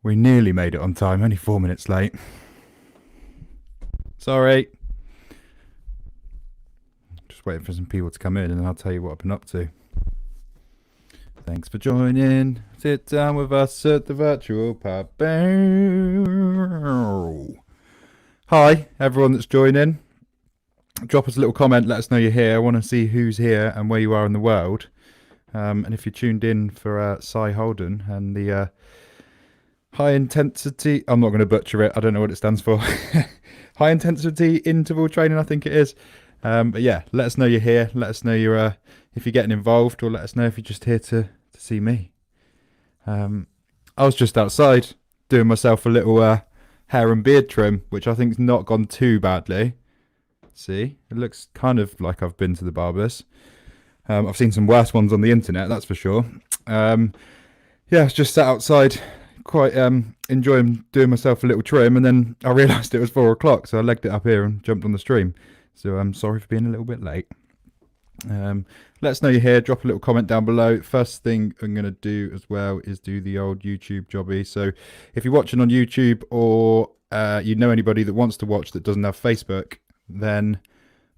We nearly made it on time, only 4 minutes late. Sorry. Just waiting for some people to come in and I'll tell you what I've been up to. Thanks for joining. Sit down with us at the virtual pub. Hi, everyone that's joining. Drop us a little comment, let us know you're here. I want to see who's here and where you are in the world. And if you're tuned in for Holden and the high intensity, I'm not going to butcher it, I don't know what it stands for. High intensity interval training, I think it is. But yeah, let us know you're here. Let us know you're if you're getting involved, or let us know if you're just here to see me. I was just outside doing myself a little hair and beard trim, which I think's not gone too badly. See, it looks kind of like I've been to the barber's. I've seen some worse ones on the internet, that's for sure. Yeah, I was just sat outside, quite enjoying doing myself a little trim, and then I realised it was 4 o'clock, so I legged it up here and jumped on the stream. So I'm sorry for being a little bit late. Let us know you're here. Drop a little comment down below. First thing I'm going to do as well is do the old YouTube jobby. So if you're watching on YouTube, or you know anybody that wants to watch that doesn't have Facebook, then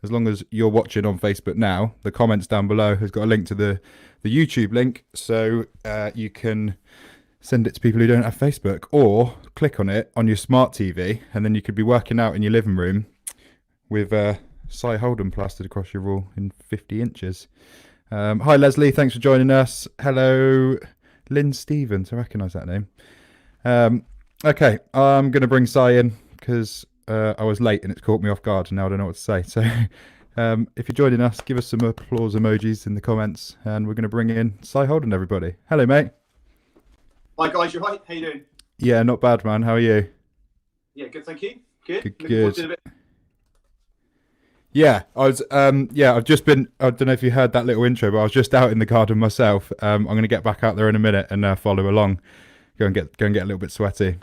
as long as you're watching on Facebook now, the comments down below has got a link to the YouTube link, so you can send it to people who don't have Facebook, or click on it on your smart TV, and then you could be working out in your living room with Cy Holden plastered across your wall in 50 inches. Hi Leslie, thanks for joining us. Hello Lynn Stevens, I recognise that name. Okay, I'm going to bring Cy in because I was late and it's caught me off guard and now I don't know what to say. So if you're joining us, give us some applause emojis in the comments, and we're going to bring in Cy Holden, everybody. Hello mate. Hi guys, you right? How you doing? Yeah, not bad man, how are you? Yeah, good, thank you. Good. Good. Yeah, I've just been, I don't know if you heard that little intro, but I was just out in the garden myself. I'm going to get back out there in a minute and follow along. Go and get a little bit sweaty.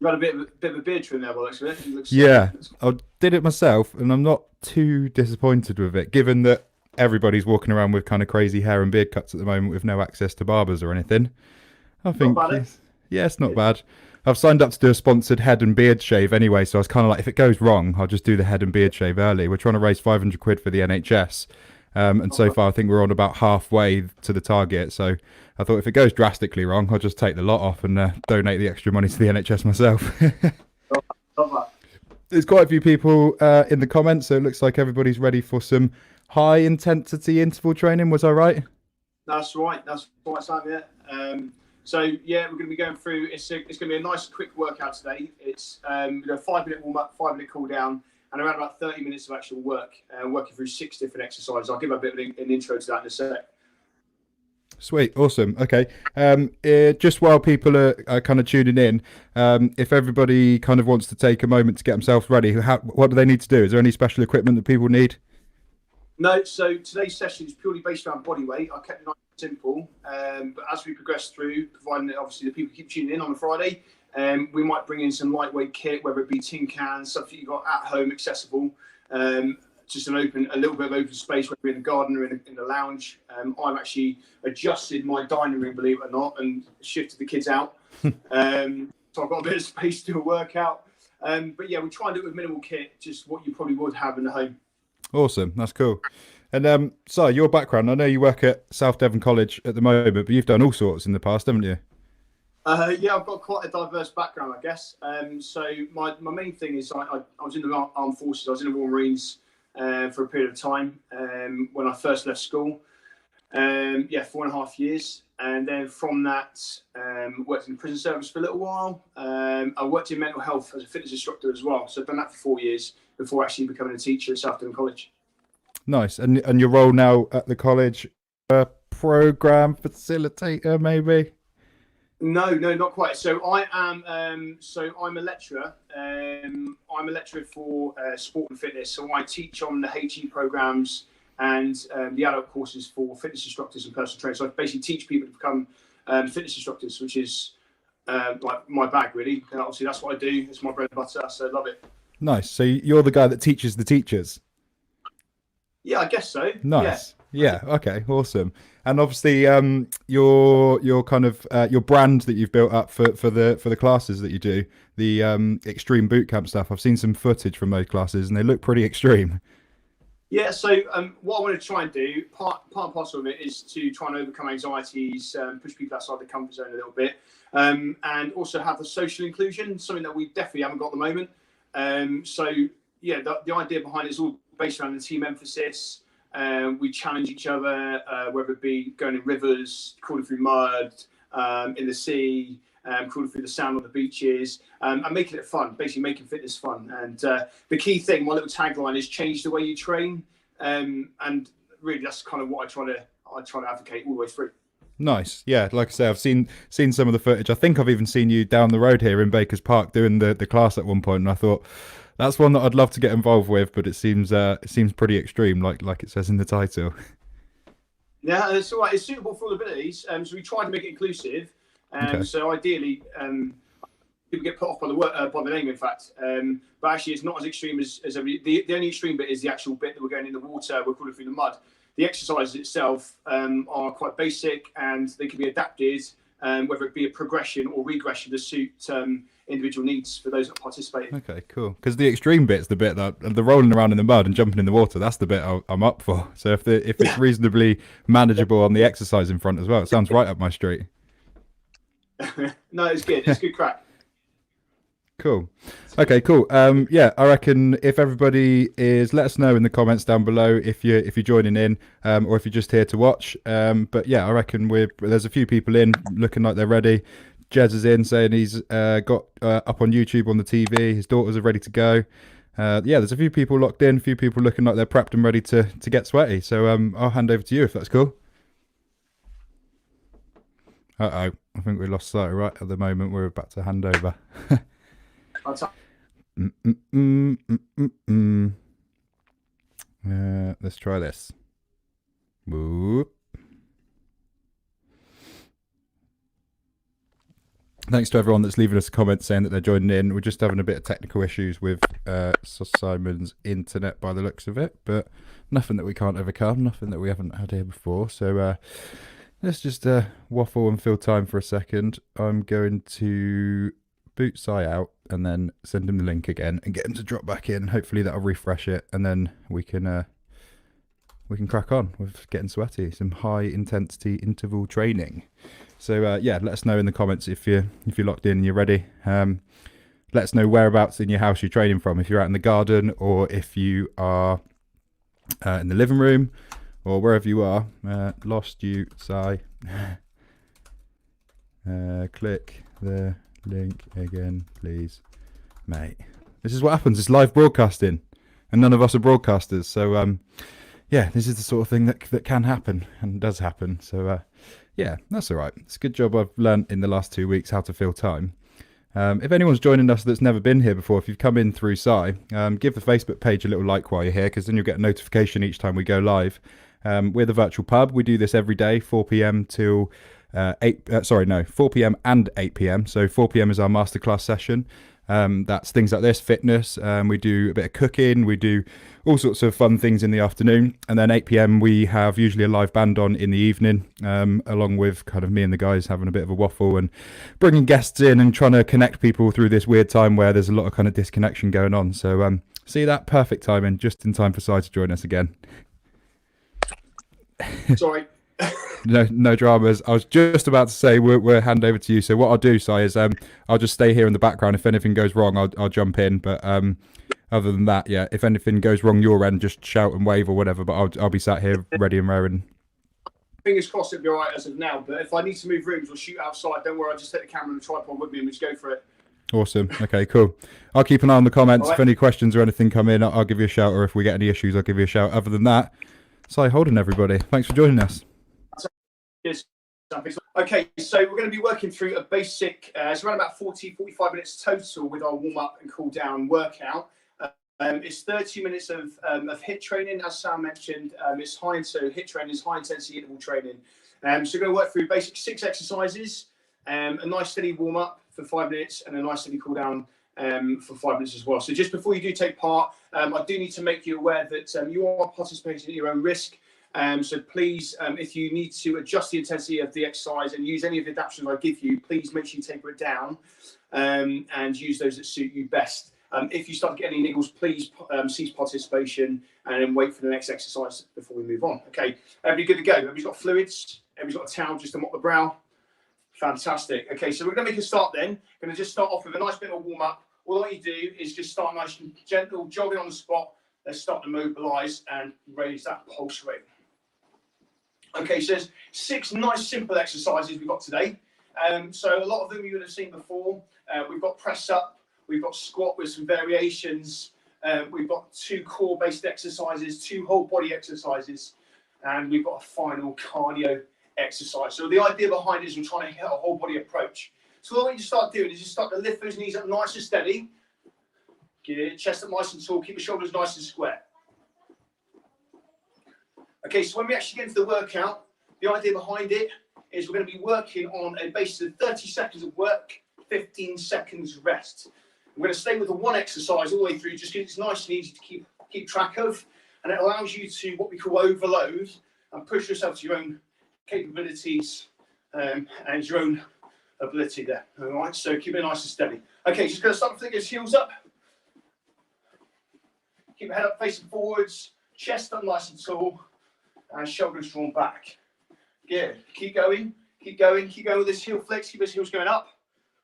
You had a bit of a beard trim there, well, actually. It looks, yeah, I did it myself, and I'm not too disappointed with it, given that everybody's walking around with kind of crazy hair and beard cuts at the moment with no access to barbers or anything. I think, it's not bad. I've signed up to do a sponsored head and beard shave anyway, so I was kind of like, if it goes wrong, I'll just do the head and beard shave early. We're trying to raise 500 quid for the NHS, and so far I think we're on about halfway to the target, so I thought if it goes drastically wrong, I'll just take the lot off and donate the extra money to the NHS myself. There's quite a few people in the comments, so it looks like everybody's ready for some high intensity interval training. Was I right? That's right, Sam, yeah. So yeah, we're going to be going through. It's going to be a nice, quick workout today. It's 5-minute warm up, 5-minute cool down, and around about 30 minutes of actual work. Working through 6 different exercises. I'll give a bit of an intro to that in a sec. Sweet, awesome. Okay, just while people are kind of tuning in, if everybody kind of wants to take a moment to get themselves ready, what do they need to do? Is there any special equipment that people need? No, so today's session is purely based around body weight. I kept it nice and simple, but as we progress through, providing that obviously the people keep tuning in on a Friday, we might bring in some lightweight kit, whether it be tin cans, stuff that you've got at home accessible, just a little bit of open space, whether in the garden or in the lounge. I've actually adjusted my dining room, believe it or not, and shifted the kids out. So I've got a bit of space to do a workout. But yeah, we try and do it with minimal kit, just what you probably would have in the home. Awesome, that's cool. And so your background, I know you work at South Devon College at the moment, but you've done all sorts in the past, haven't you? Yeah, I've got quite a diverse background, I guess. So my main thing is I was in the armed forces. I was in the Royal Marines for a period of time when I first left school. 4.5 years. And then from that, worked in the prison service for a little while. I worked in mental health as a fitness instructor as well. So I've done that for 4 years before actually becoming a teacher at South Devon College. Nice. And your role now at the college, program facilitator, maybe? No, not quite. So I'm a lecturer. I'm a lecturer for sport and fitness. So I teach on the HIIT programs and the adult courses for fitness instructors and personal trainers. So I basically teach people to become fitness instructors, which is like my bag, really. And obviously, that's what I do. It's my bread and butter, so I love it. Nice. So you're the guy that teaches the teachers? Yeah, I guess so. Nice. Yeah. Okay. Awesome. And obviously, your kind of your brand that you've built up for the classes that you do, the extreme bootcamp stuff. I've seen some footage from those classes, and they look pretty extreme. Yeah, so what I want to try and do, part and parcel of it, is to try and overcome anxieties, push people outside the comfort zone a little bit, and also have a social inclusion, something that we definitely haven't got at the moment. So, yeah, the idea behind it is all based around the team emphasis. We challenge each other, whether it be going in rivers, crawling through mud, in the sea, crawling through the sand on the beaches, and making it fun, basically making fitness fun. And the key thing, my little tagline is change the way you train. And really, that's kind of what I try to advocate all the way through. Nice. Yeah, like I say, I've seen some of the footage. I think I've even seen you down the road here in Bakers Park doing the class at one point, and I thought that's one that I'd love to get involved with, but it seems pretty extreme, like it says in the title. Yeah, it's all right. It's suitable for all abilities. So we try to make it inclusive. Okay. So ideally, people get put off by the name, in fact. But actually, it's not as extreme as every. The only extreme bit is the actual bit that we're going in the water. We're crawling through the mud. The exercises itself are quite basic, and they can be adapted, whether it be a progression or regression to suit individual needs for those that participate. Okay, cool. Because the extreme bit's the bit that the rolling around in the mud and jumping in the water. That's the bit I'm up for. So if it's reasonably manageable on the exercise in front as well, it sounds right up my street. No, it's good. It's good crack. Cool. Okay, cool. Yeah, I reckon if everybody is, let us know in the comments down below if you're joining in, or if you're just here to watch. But yeah, I reckon there's a few people in looking like they're ready. Jez is in saying he's got up on YouTube on the TV. His daughters are ready to go. Yeah, there's a few people locked in, a few people looking like they're prepped and ready to get sweaty. So I'll hand over to you if that's cool. I think we lost sight right at the moment. We're about to hand over. Let's try this. Whoop. Thanks to everyone that's leaving us a comment saying that they're joining in. We're just having a bit of technical issues with Simon's internet by the looks of it, but nothing that we can't overcome, nothing that we haven't had here before. So let's just waffle and fill time for a second. I'm going to boot Si out and then send him the link again and get him to drop back in. Hopefully that'll refresh it, and then we can crack on with getting sweaty. Some high intensity interval training. So yeah, let us know in the comments if you're locked in and you're ready. Let us know whereabouts in your house you're training from. If you're out in the garden, or if you are in the living room, or wherever you are. Lost you, Si. Click the link again, please, mate. This is what happens. It's live broadcasting, and none of us are broadcasters. So yeah, this is the sort of thing that can happen and does happen. So yeah, that's all right. It's a good job I've learned in the last 2 weeks how to fill time. If anyone's joining us that's never been here before, if you've come in through Si, give the Facebook page a little like while you're here, because then you'll get a notification each time we go live. We're the virtual pub. We do this every day, 4 p.m. till 4 p.m. and 8 p.m. So 4 p.m. is our masterclass session. That's things like this, fitness. We do a bit of cooking. We do all sorts of fun things in the afternoon. And then 8 p.m. we have usually a live band on in the evening, along with kind of me and the guys having a bit of a waffle and bringing guests in and trying to connect people through this weird time where there's a lot of kind of disconnection going on. So see that perfect timing, just in time for Si to join us again. Sorry. No dramas. I was just about to say we'll hand over to you. So what I'll do, Si, is I'll just stay here in the background. If anything goes wrong, I'll jump in. But other than that, yeah, if anything goes wrong your end, just shout and wave or whatever. But I'll be sat here ready and raring. Fingers crossed it'll be all right as of now. But if I need to move rooms or shoot outside, don't worry. I'll just take the camera and the tripod with me and we just go for it. Awesome. Okay, cool. I'll keep an eye on the comments. Right. If any questions or anything come in, I'll give you a shout. Or if we get any issues, I'll give you a shout. Other than that, Si Holden, everybody. Thanks for joining us. Cheers. Okay, so we're going to be working through a basic, it's around about 40-45 minutes total with our warm-up and cool-down workout. It's 30 minutes of HIIT training, as Sam mentioned. It's HIIT training is high-intensity interval training. So we're going to work through basic 6 exercises, a nice steady warm-up for 5 minutes, and a nice steady cool-down for 5 minutes as well. So just before you do take part, I do need to make you aware that you are participating at your own risk. So please, if you need to adjust the intensity of the exercise and use any of the adaptations I give you, please make sure you taper it down and use those that suit you best. If you start to get any niggles, please cease participation and then wait for the next exercise before we move on. Okay, everybody good to go? Everybody's got fluids? Everybody's got a towel just to mop the brow? Fantastic. Okay, so we're going to make a start then. Going to just start off with a nice bit of warm up. All you do is just start nice and gentle, jogging on the spot. Let's start to mobilize and raise that pulse rate. Okay, so there's 6 nice simple exercises we've got today. So a lot of them you would have seen before. We've got press up, we've got squat with some variations. We've got 2 core based exercises, 2 whole body exercises, and we've got a final cardio exercise. So the idea behind it is we're trying to hit a whole body approach. So what you start doing is you start to lift those knees up nice and steady. Get it, chest up nice and tall, keep the shoulders nice and square. Okay, so when we actually get into the workout, the idea behind it is we're going to be working on a basis of 30 seconds of work, 15 seconds rest. We're going to stay with the one exercise all the way through, just because it's nice and easy to keep track of, and it allows you to what we call overload and push yourself to your own capabilities and your own ability there. All right, so keep it nice and steady. Okay, just going to start with the heels up. Keep your head up facing forwards, chest up nice and tall, and shoulders drawn back. Good. Keep going, keep going, keep going with this heel flex. Keep those heels going up.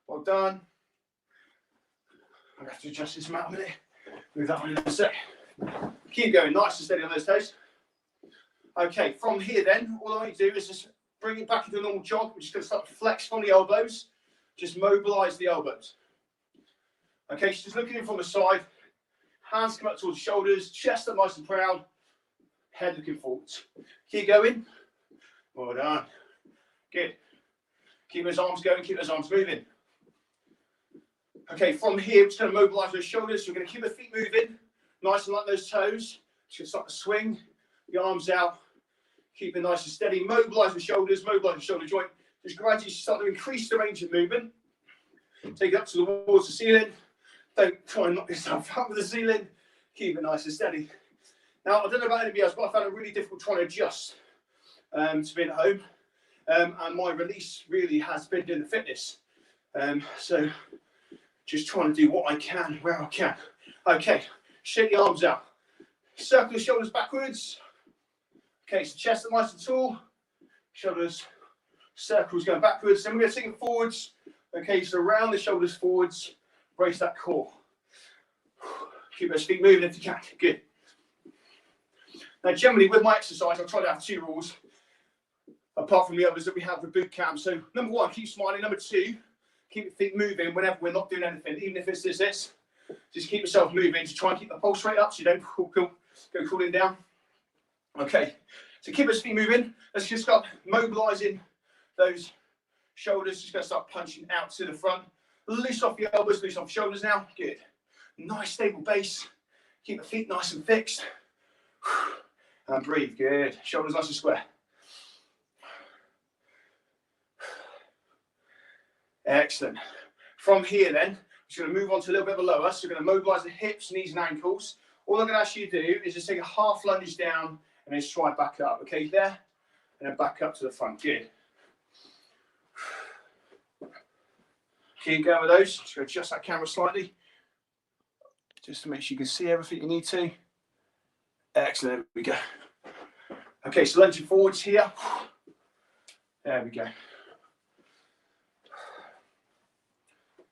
Well done. I'm going to have to adjust this amount a minute. Move that one in a sec. Keep going, nice and steady on those toes. Okay, from here then, all I need to do is just bring it back into a normal jog. We're just going to start to flex from the elbows. Just mobilize the elbows. Okay, so just looking in from the side. Hands come up towards the shoulders, chest up nice and proud, head looking forwards. Keep going. Well done. Good. Keep those arms going, keep those arms moving. Okay, from here, we're just going to mobilize those shoulders. So we're going to keep the feet moving, nice and light those toes. Just going to start to swing the arms out, keep it nice and steady. Mobilize the shoulders, mobilize the shoulder joint. Just gradually start to increase the range of movement. Take it up towards the ceiling. Don't try and knock yourself out with the ceiling. Keep it nice and steady. Now, I don't know about anybody else, but I found it really difficult trying to adjust to being at home. And my release really has been doing the fitness. So just trying to do what I can, where I can. Okay, shake the arms out. Circle the shoulders backwards. Okay, so chest up nice and tall. Shoulders, circles going backwards. Then we're going to take it forwards. Okay, so round the shoulders forwards. Brace that core. Keep those feet moving if you can. Good. Now, generally, with my exercise, I try to have 2 rules, apart from the others that we have with Bootcamp. So, number 1, keep smiling. Number 2, keep your feet moving whenever we're not doing anything, even if it's this. Just keep yourself moving to try and keep the pulse rate up so you don't go cooling down. Okay, so keep those feet moving. Let's just start mobilizing those shoulders. Just going to start punching out to the front. Loose off your elbows, loose off your shoulders now. Good. Nice stable base. Keep the feet nice and fixed. And breathe. Good. Shoulders nice and square. Excellent. From here then, I'm just going to move on to a little bit of a lower. So we're going to mobilize the hips, knees and ankles. All I'm going to ask you to do is just take a half lunge down and then stride back up. Okay, there. And then back up to the front. Good. Keep going with those. Just going to adjust that camera slightly, just to make sure you can see everything you need to. Excellent. There we go. Okay, so lunging forwards here. There we go.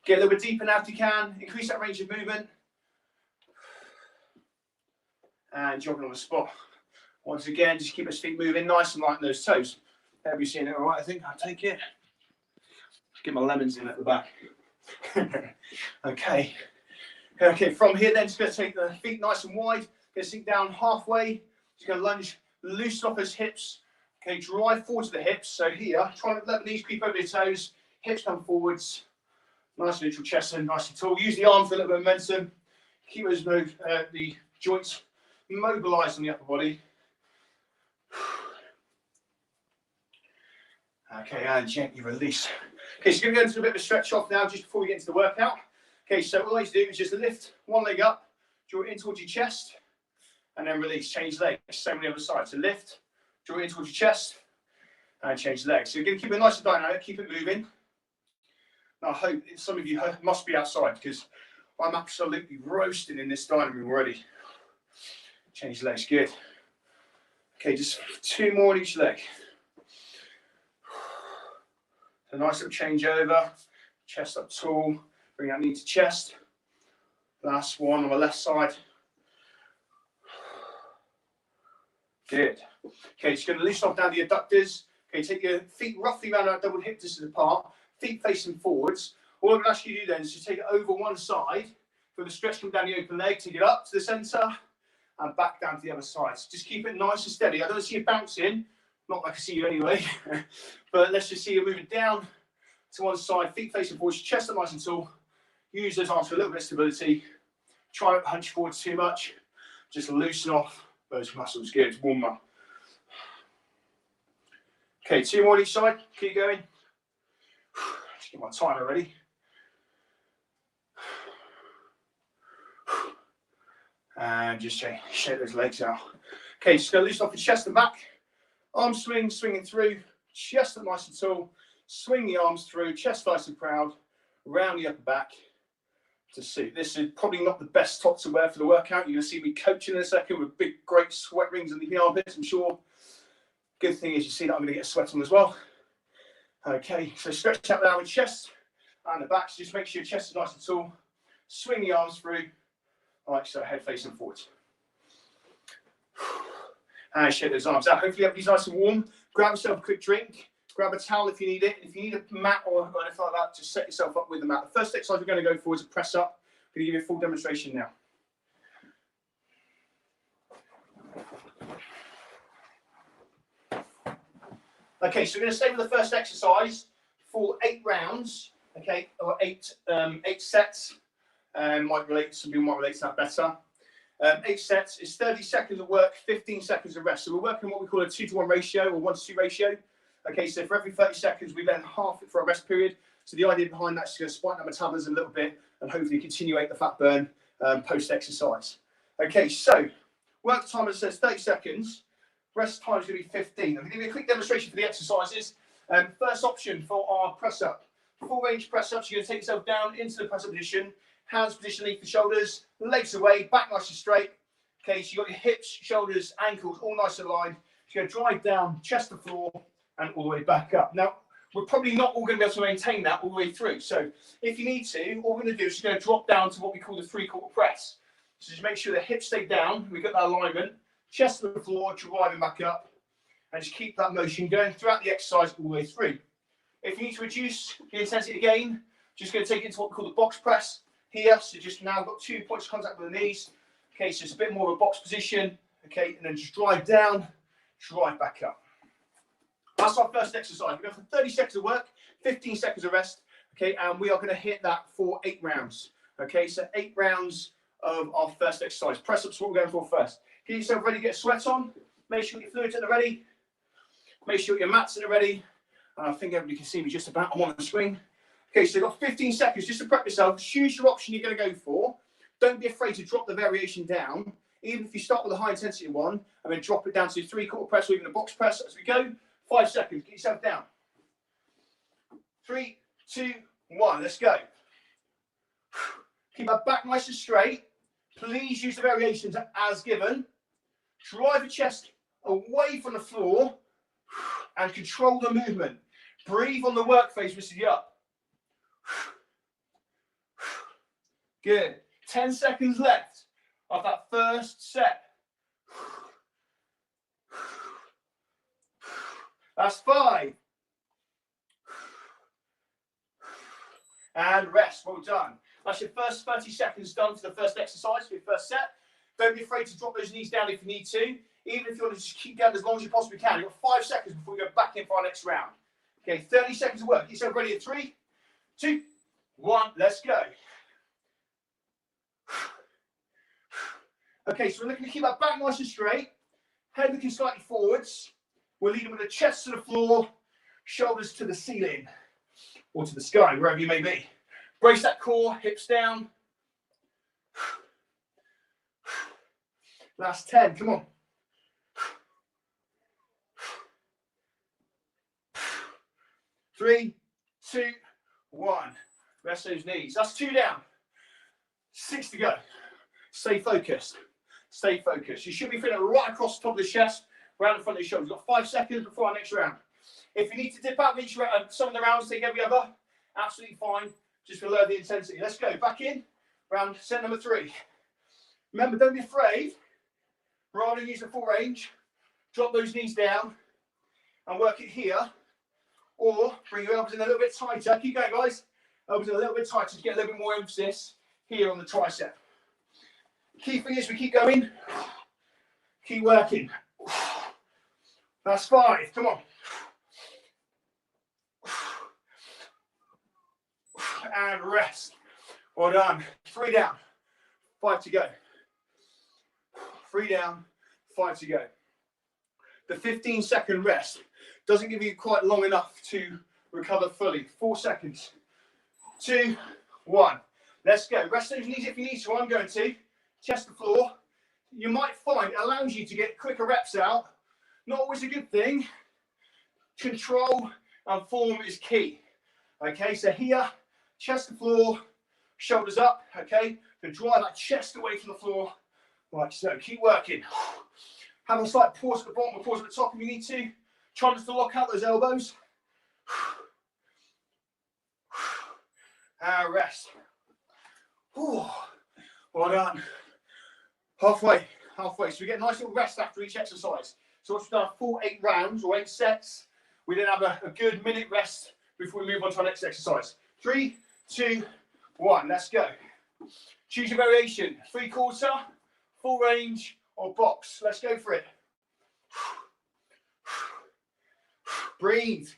Get a little bit deeper now if you can. Increase that range of movement. And jogging on the spot. Once again, just keep those feet moving nice and light on those toes. Have you seen it all right? I think I'll take it. Get my lemons in at the back. Okay. Okay, from here then, just going to take the feet nice and wide. Going to sink down halfway. Just going to lunge, loosen off those hips. Okay, drive forward to the hips. So here, try and let the knees creep over your toes. Hips come forwards. Nice neutral chest in, nice and tall. Use the arms for a little bit of momentum. Keep those the joints mobilized on the upper body. Okay, and gently release. Okay, so we're going to go into a bit of a stretch off now just before we get into the workout. Okay, so all I need to do is just lift one leg up, draw it in towards your chest, and then release. Change legs. Same on the other side. So lift, Draw it in towards your chest and change the legs. So you're going to keep it nice and dynamic, keep it moving. Now I hope some of you must be outside because I'm absolutely roasting in this dining room already. Change the legs, good. Okay, just 2 more on each leg. A nice little change over, chest up tall, bring that knee to chest. Last one on the left side. Good. Okay, just going to loosen off down the adductors. Okay, take your feet roughly around our double hip distance apart, feet facing forwards. All I'm going to ask you to do then is just take it over one side, feel the stretch come down the open leg, take it up to the centre and back down to the other side. So just keep it nice and steady. I don't see you bouncing, not like I see you anyway, but let's just see you moving down to one side, feet facing forwards, chest up nice and tall. Use those arms for a little bit of stability. Try not to hunch forward too much. Just loosen off those muscles. Good. Warm up. Okay, 2 more on each side. Keep going. Just get my timer ready. And just shake those legs out. Okay, just go loosen off the chest and back. Arm swing, swinging through. Chest up nice and tall. Swing the arms through. Chest nice and proud. Round the upper back to suit. This is probably not the best top to wear for the workout. You're going to see me coaching in a second with big, great sweat rings in the armpits, I'm sure. Good thing is you see that I'm going to get sweat on as well. Okay, so stretch out down with chest and the back. So just make sure your chest is nice and tall. Swing the arms through. Like so, head facing forwards. And shake those arms out. Hopefully everybody's nice and warm. Grab yourself a quick drink. Grab a towel if you need it. If you need a mat or anything like that, just set yourself up with the mat. The first exercise we're going to go for is a press up. I'm going to give you a full demonstration now. Okay, so we're going to stay with the first exercise for 8 rounds. Okay, or 8 sets. Some people might relate to that better. 8 sets is 30 seconds of work, 15 seconds of rest. So we're working what we call a 2-to-1 ratio or 1-to-2 ratio. Okay, so for every 30 seconds, we then half it for a rest period. So the idea behind that is going to spike our metabolism a little bit and hopefully continuate the fat burn post-exercise. Okay, so work time, as it says, 30 seconds. Rest time is going to be 15. I'm going to give you a quick demonstration for the exercises. First option for our press-up. Full range press-ups, you're going to take yourself down into the press-up position. Hands position underneath the shoulders, legs away, back nice and straight. Okay, so you've got your hips, shoulders, ankles all nice and aligned. So you're going to drive down, chest to floor, and all the way back up. Now, we're probably not all going to be able to maintain that all the way through. So if you need to, all we're going to do is you're going to drop down to what we call the 3-quarter press. So just make sure the hips stay down. We've got that alignment. Chest to the floor, driving back up. And just keep that motion going throughout the exercise all the way through. If you need to reduce the intensity again, just going to take it into what we call the box press here. So just now got 2 points of contact with the knees. Okay, so it's a bit more of a box position. Okay, and then just drive down, drive back up. That's our first exercise. We're going for 30 seconds of work, 15 seconds of rest. Okay, and we are going to hit that for 8 rounds. Okay, so 8 rounds of our first exercise. Press ups, what we're going for first. Get yourself ready to get sweat on. Make sure your fluids are ready. Make sure your mats are ready. And I think everybody can see me just about. I'm on the swing. Okay, so you've got 15 seconds just to prep yourself. Choose your option you're going to go for. Don't be afraid to drop the variation down. Even if you start with a high intensity one and then drop it down to 3-quarter press or even a box press as we go. 5 seconds, get yourself down. 3, 2, 1, let's go. Keep that back nice and straight. Please use the variations as given. Drive the chest away from the floor and control the movement. Breathe on the work phase, which is the up. Good. 10 seconds left of that first set. That's 5. And rest. Well done. That's your first 30 seconds done for the first exercise, for your first set. Don't be afraid to drop those knees down if you need to. Even if you want to just keep going as long as you possibly can. You've got 5 seconds before we go back in for our next round. Okay, 30 seconds of work. Get yourself ready at 3, 2, 1. Let's go. Okay, so we're looking to keep our back nice and straight. Head looking slightly forwards. We're leading with the chest to the floor, shoulders to the ceiling, or to the sky, wherever you may be. Brace that core, hips down. Last 10, come on. 3, 2, 1. Rest those knees. That's 2 down. 6 to go. Stay focused. Stay focused. You should be feeling right across the top of the chest, around the front of your shoulders. You've got 5 seconds before our next round. If you need to dip out each round, some of the rounds, take every other, absolutely fine. Just lower the intensity. Let's go. Back in. Round set number 3. Remember, don't be afraid. Rather than use the full range, drop those knees down and work it here. Or bring your elbows in a little bit tighter. Keep going, guys. Elbows in a little bit tighter to get a little bit more emphasis here on the tricep. Key thing is we keep going. Keep working. That's 5. Come on. And rest. Well done. 3 down. 5 to go. 3 down. 5 to go. The 15-second rest doesn't give you quite long enough to recover fully. 4 seconds. 2, 1. Let's go. Rest those knees if you need to. I'm going to. Chest to floor. You might find it allows you to get quicker reps out. Not always a good thing. Control and form is key. Okay, so here, chest to floor, shoulders up. Okay, to drive that chest away from the floor. Like so. Keep working. Have a slight pause at the bottom or pause at the top if you need to. Try not to lock out those elbows. And rest. Well done. Halfway. So we get a nice little rest after each exercise. So once we've done a full 8 rounds or 8 sets, we then have a good minute rest before we move on to our next exercise. 3, 2, 1. Let's go. Choose your variation. 3/4, full range, or box. Let's go for it. Breathe.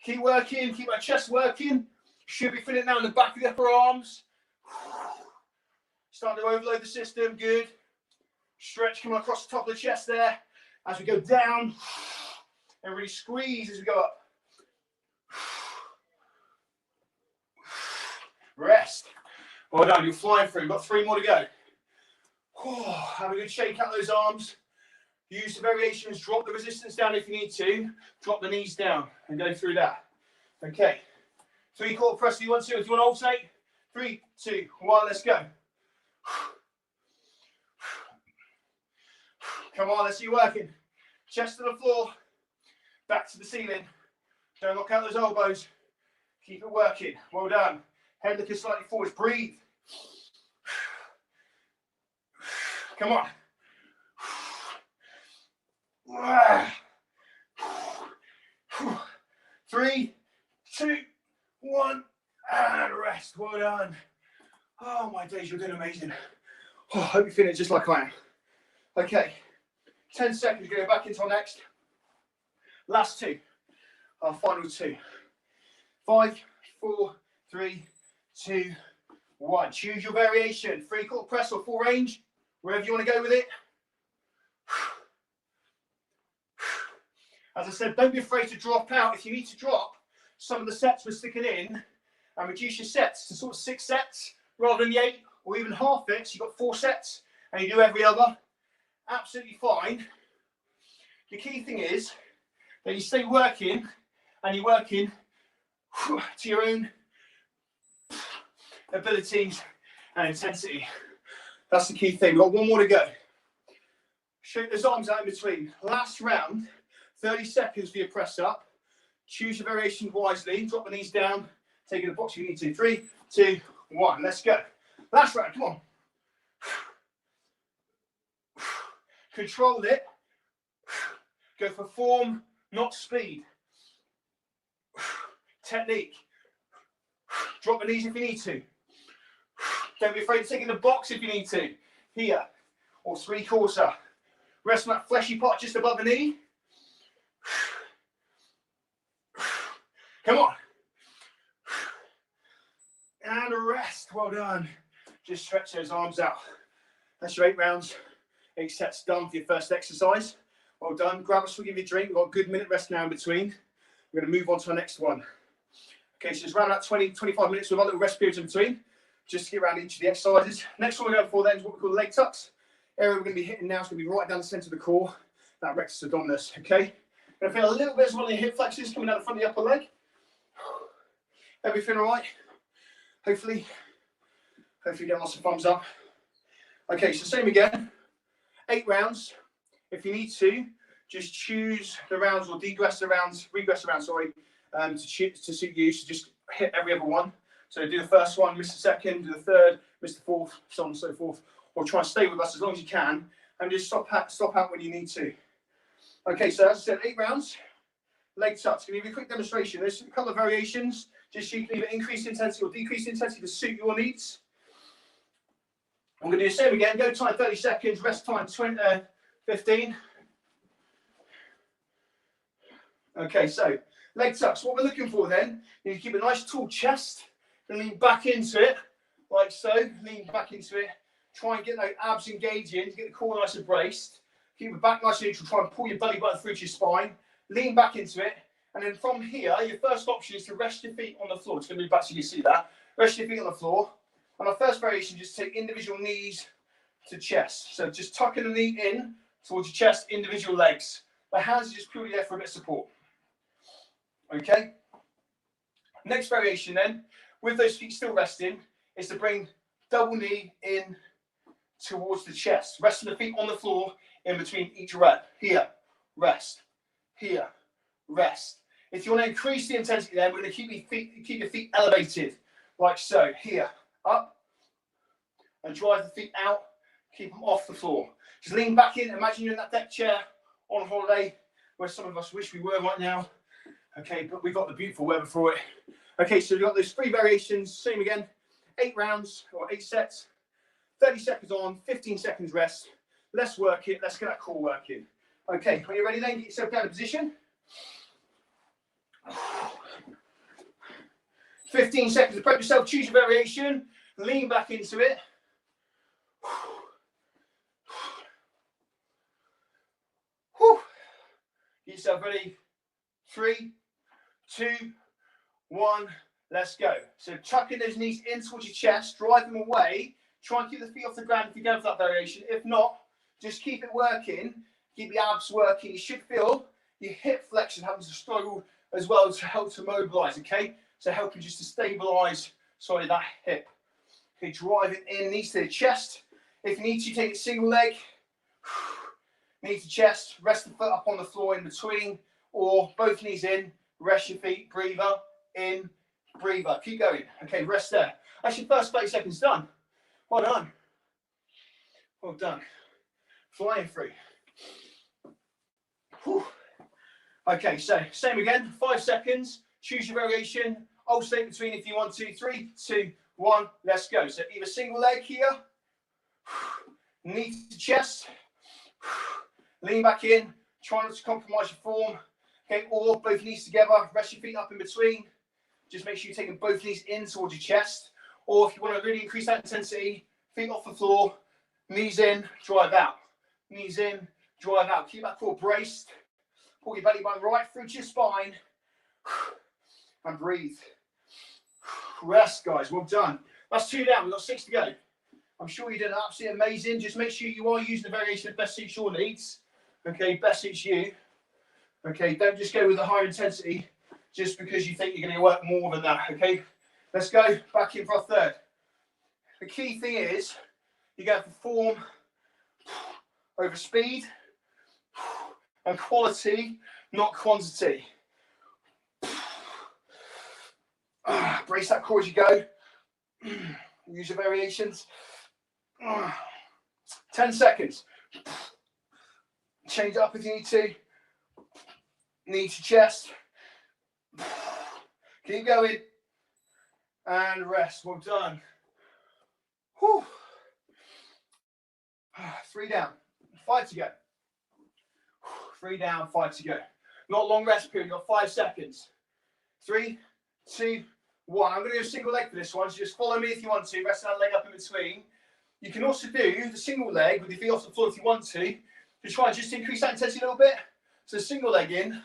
Keep working. Keep our chest working. Should be feeling now in the back of the upper arms. Starting to overload the system. Good. Stretch coming across the top of the chest there. As we go down, and really squeeze as we go up. Rest. Well done. You're flying through. We've got 3 more to go. Have a good shake out those arms. Use the variations. Drop the resistance down if you need to. Drop the knees down and go through that. Okay. 3/4 press if you want to. If you want to alternate. 3, 2, 1. Let's go. Come on, let's see you working. Chest to the floor. Back to the ceiling. Don't lock out those elbows. Keep it working. Well done. Head looking slightly forwards. Breathe. Come on. 3, 2, 1. And rest. Well done. Oh my days, you're doing amazing. I hope you're feeling just like I am. Okay. 10 seconds, go back into our next. Last 2. Our final 2. 5, 4, 3, 2, 1. Choose your variation. 3/4 press or full range. Wherever you want to go with it. As I said, don't be afraid to drop out. If you need to drop some of the sets we're sticking in and reduce your sets to sort of 6 sets rather than the 8 or even half it. So you've got 4 sets and you do every other. Absolutely fine. The key thing is that you stay working and you're working to your own abilities and intensity. That's the key thing. We've got 1 more to go. Shake those arms out in between. Last round, 30 seconds for your press up. Choose your variation wisely. Drop the knees down. Take it to the box if you need to. 3, 2, 1. Let's go. Last round. Come on. Control it. Go for form, not speed. Technique. Drop the knees if you need to. Don't be afraid of taking the box if you need to. Here. Or 3/4. Rest on that fleshy part just above the knee. Come on. And rest. Well done. Just stretch those arms out. That's your 8 rounds. 8 sets done for your first exercise. Well done. Grab a swig of your drink. We've got a good minute rest now in between. We're going to move on to our next one. Okay, so it's around about 20, 25 minutes with a little rest period in between, just to get around each of the exercises. Next one we're going for then is what we call the leg tucks. Area we're going to be hitting now is going to be right down the centre of the core, that rectus abdominis, okay? Going to feel a little bit as well in your hip flexors coming down the front of the upper leg. Everything all right? Hopefully get lots of thumbs up. Okay, so same again. 8 rounds. If you need to, just choose the rounds or regress the rounds, to suit you. So just hit every other one. So do the first one, miss the second, do the third, miss the fourth, so on and so forth. Or try and stay with us as long as you can, and just stop out when you need to. Okay, so as I said, 8 rounds, leg tucks. Going to give you a quick demonstration. There's a couple of variations. Just you can either increase intensity or decrease intensity to suit your needs. I'm going to do the same again. Go time 30 seconds, rest time 15. Okay, so leg tucks. What we're looking for then, you keep a nice tall chest and lean back into it, like so. Lean back into it. Try and get those abs engaging to get the core nice and braced. Keep the back nice and neutral. Try and pull your belly button through to your spine. Lean back into it. And then from here, your first option is to rest your feet on the floor. It's going to move back so you can see that. Rest your feet on the floor. And our first variation, just take individual knees to chest. So just tucking the knee in towards your chest, individual legs. The hands are just purely there for a bit of support. Okay. Next variation then, with those feet still resting, is to bring double knee in towards the chest. Resting the feet on the floor in between each rep. Here, rest. Here, rest. If you want to increase the intensity then, we're going to keep your feet elevated, like so. Here, up, and drive the feet out. Keep them off the floor. Just lean back in. Imagine you're in that deck chair on holiday, where some of us wish we were right now. Okay, but we've got the beautiful weather for it. Okay, so we've got those 3 variations. Same again. 8 rounds or 8 sets. 30 seconds on, 15 seconds rest. Let's work it. Let's get that core working. Okay, when you're ready then, get yourself down to position. 15 seconds to prep yourself. Choose your variation. Lean back into it. Get yourself ready. 3, 2, 1. Let's go. So tucking those knees in towards your chest. Drive them away. Try and keep the feet off the ground if you go for that variation. If not, just keep it working. Keep the abs working. You should feel your hip flexion having to struggle as well to help to mobilize, okay? So helping just to stabilize, that hip. Okay, driving in, knees to the chest. If you need to, take a single leg. Knee to chest, rest the foot up on the floor in between, or both knees in, rest your feet, breather, in, breather. Keep going. Okay, rest there. That's your first 30 seconds done. Well done. Well done. Flying through. Whew. Okay, so same again, 5 seconds. Choose your variation. Alternate between if you want to. 3, 2, 1. Let's go. So either single leg here, knee to chest, lean back in. Try not to compromise your form. Okay, or both knees together. Rest your feet up in between. Just make sure you're taking both knees in towards your chest. Or if you want to really increase that intensity, feet off the floor, knees in, drive out. Knees in, drive out. Keep that core braced. Pull your belly button right through to your spine. And breathe. Rest, guys. Well done. That's 2 down. We've got 6 to go. I'm sure you did absolutely amazing. Just make sure you are using the variation that best suits your needs. Okay, best suits you. Okay, don't just go with the higher intensity just because you think you're going to work more than that. Okay, let's go back in for our third. The key thing is you go for form over speed and quality, not quantity. Brace that core as you go. Use your variations. 10 seconds. Change it up if you need to. Knee to chest. Keep going. And rest. Well done. Whew. 3 down. 5 to go. 3 down, 5 to go. Not long rest period. You've got 5 seconds. 3, 2, 1. I'm going to do a single leg for this one. So just follow me if you want to. Rest that leg up in between. You can also do the single leg with your feet off the floor if you want to try and just increase that intensity a little bit. So single leg in,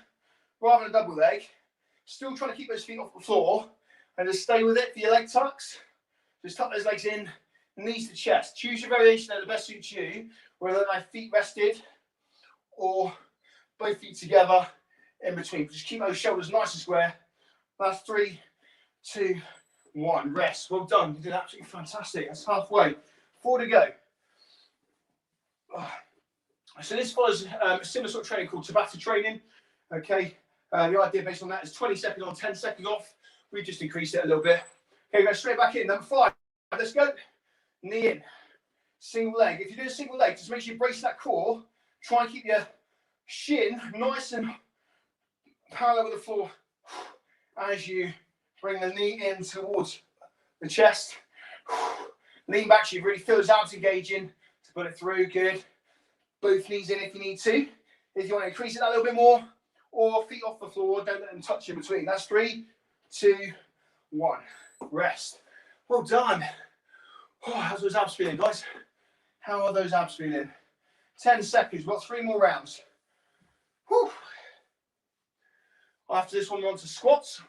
rather than a double leg. Still trying to keep those feet off the floor and just stay with it for your leg tucks. Just tuck those legs in, knees to chest. Choose your variation that best suits you, whether my feet rested or both feet together in between. Just keep those shoulders nice and square. That's 3, 2, 1. Rest. Well done. You did absolutely fantastic. That's halfway. 4 to go. So this follows a similar sort of training called Tabata training. Okay. The idea based on that is 20 seconds on, 10 seconds off. We just increased it a little bit. Okay, go straight back in. Number 5. Let's go. Knee in. Single leg. If you do a single leg, just make sure you brace that core. Try and keep your shin nice and parallel with the floor as you bring the knee in towards the chest. Lean back so you really feel those abs engaging to put it through. Good. Both knees in if you need to. If you want to increase it a little bit more, or feet off the floor, don't let them touch in between. That's 3, 2, 1. Rest. Well done. Oh, how's those abs feeling, guys? How are those abs feeling? 10 seconds. We've got 3 more rounds. Whew. After this one, we're on to squats.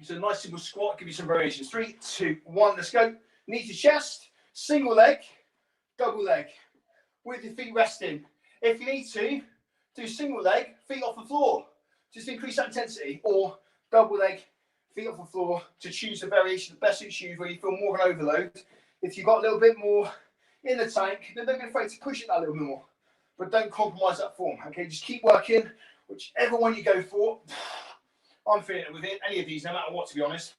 So a nice simple squat. Give you some variations. 3, 2, 1. Let's go. Knee to chest. Single leg. Double leg. With your feet resting. If you need to, do single leg, feet off the floor. Just increase that intensity. Or double leg, feet off the floor to choose the variation that best suits you where you feel more of an overload. If you've got a little bit more in the tank, then don't be afraid to push it that little bit more. But don't compromise that form. Okay, just keep working. Whichever one you go for. I'm feeling it with any of these, no matter what, to be honest.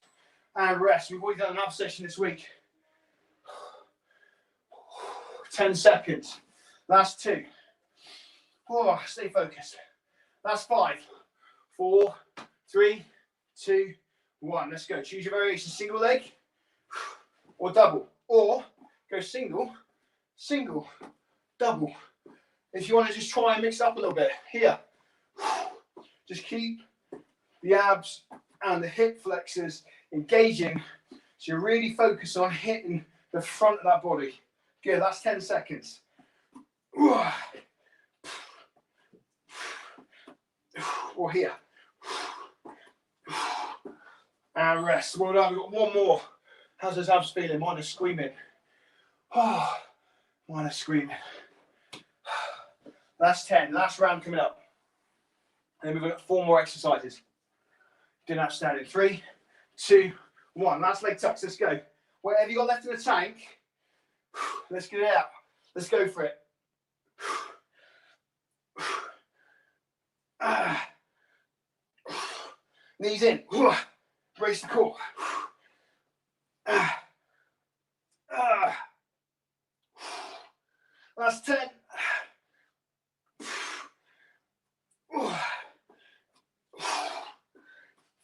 And rest. We've already done another session this week. 10 seconds. Last 2. Oh, stay focused. Last 5. 4, 3, 2, 1. Let's go. Choose your variation. Single leg or double. Or go single, single, double. If you want to just try and mix it up a little bit. Here. Just keep the abs and the hip flexors engaging. So you really focus on hitting the front of that body. Good, that's 10 seconds. Or here. And rest. Well done, we've got 1 more. How's those abs feeling? Mine are screaming. Oh, mine are screaming. That's 10, last round coming up. And then we've got 4 more exercises. Doing outstanding. 3, 2, 1. Last leg tucks. Let's go. Whatever you got left in the tank, let's get it out. Let's go for it. Knees in. Brace the core. Last 10.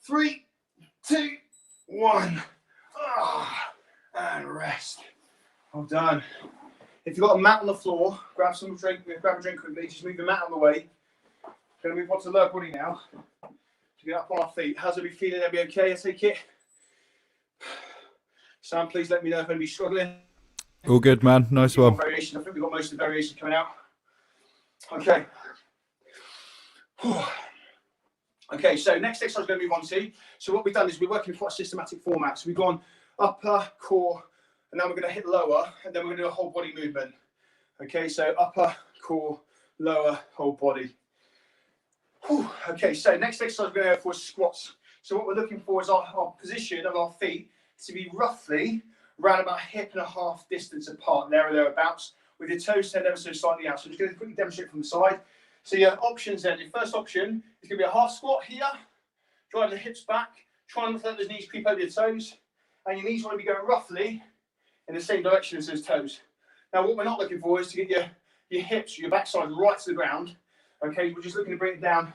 3, 2, 1. And rest. Well done. If you've got a mat on the floor, grab a drink quickly. Just move the mat out of the way. Going to move on to the lower body now. To get up on our feet. How's everybody feeling? Everybody okay? I take it. Sam, please let me know if anybody's struggling. All good, man. Nice one. Variation. I think we've got most of the variation coming out. Okay. Okay, so next exercise I'm going to move on to. So what we've done is we're working in quite a systematic format. So we've gone upper, core, and now we're going to hit lower, and then we're going to do a whole body movement. Okay, so upper, core, lower, whole body. Okay, so next exercise we're going to go for is squats. So what we're looking for is our position of our feet to be roughly around about hip and a half distance apart, there or thereabouts, with your toes turned ever so slightly out. So I'm just going to quickly demonstrate from the side. So your options then, your first option is going to be a half squat here, driving the hips back, trying not to let those knees creep over your toes, and your knees want to be going roughly in the same direction as those toes. Now what we're not looking for is to get your hips, your backside right to the ground. Okay, we're just looking to bring it down,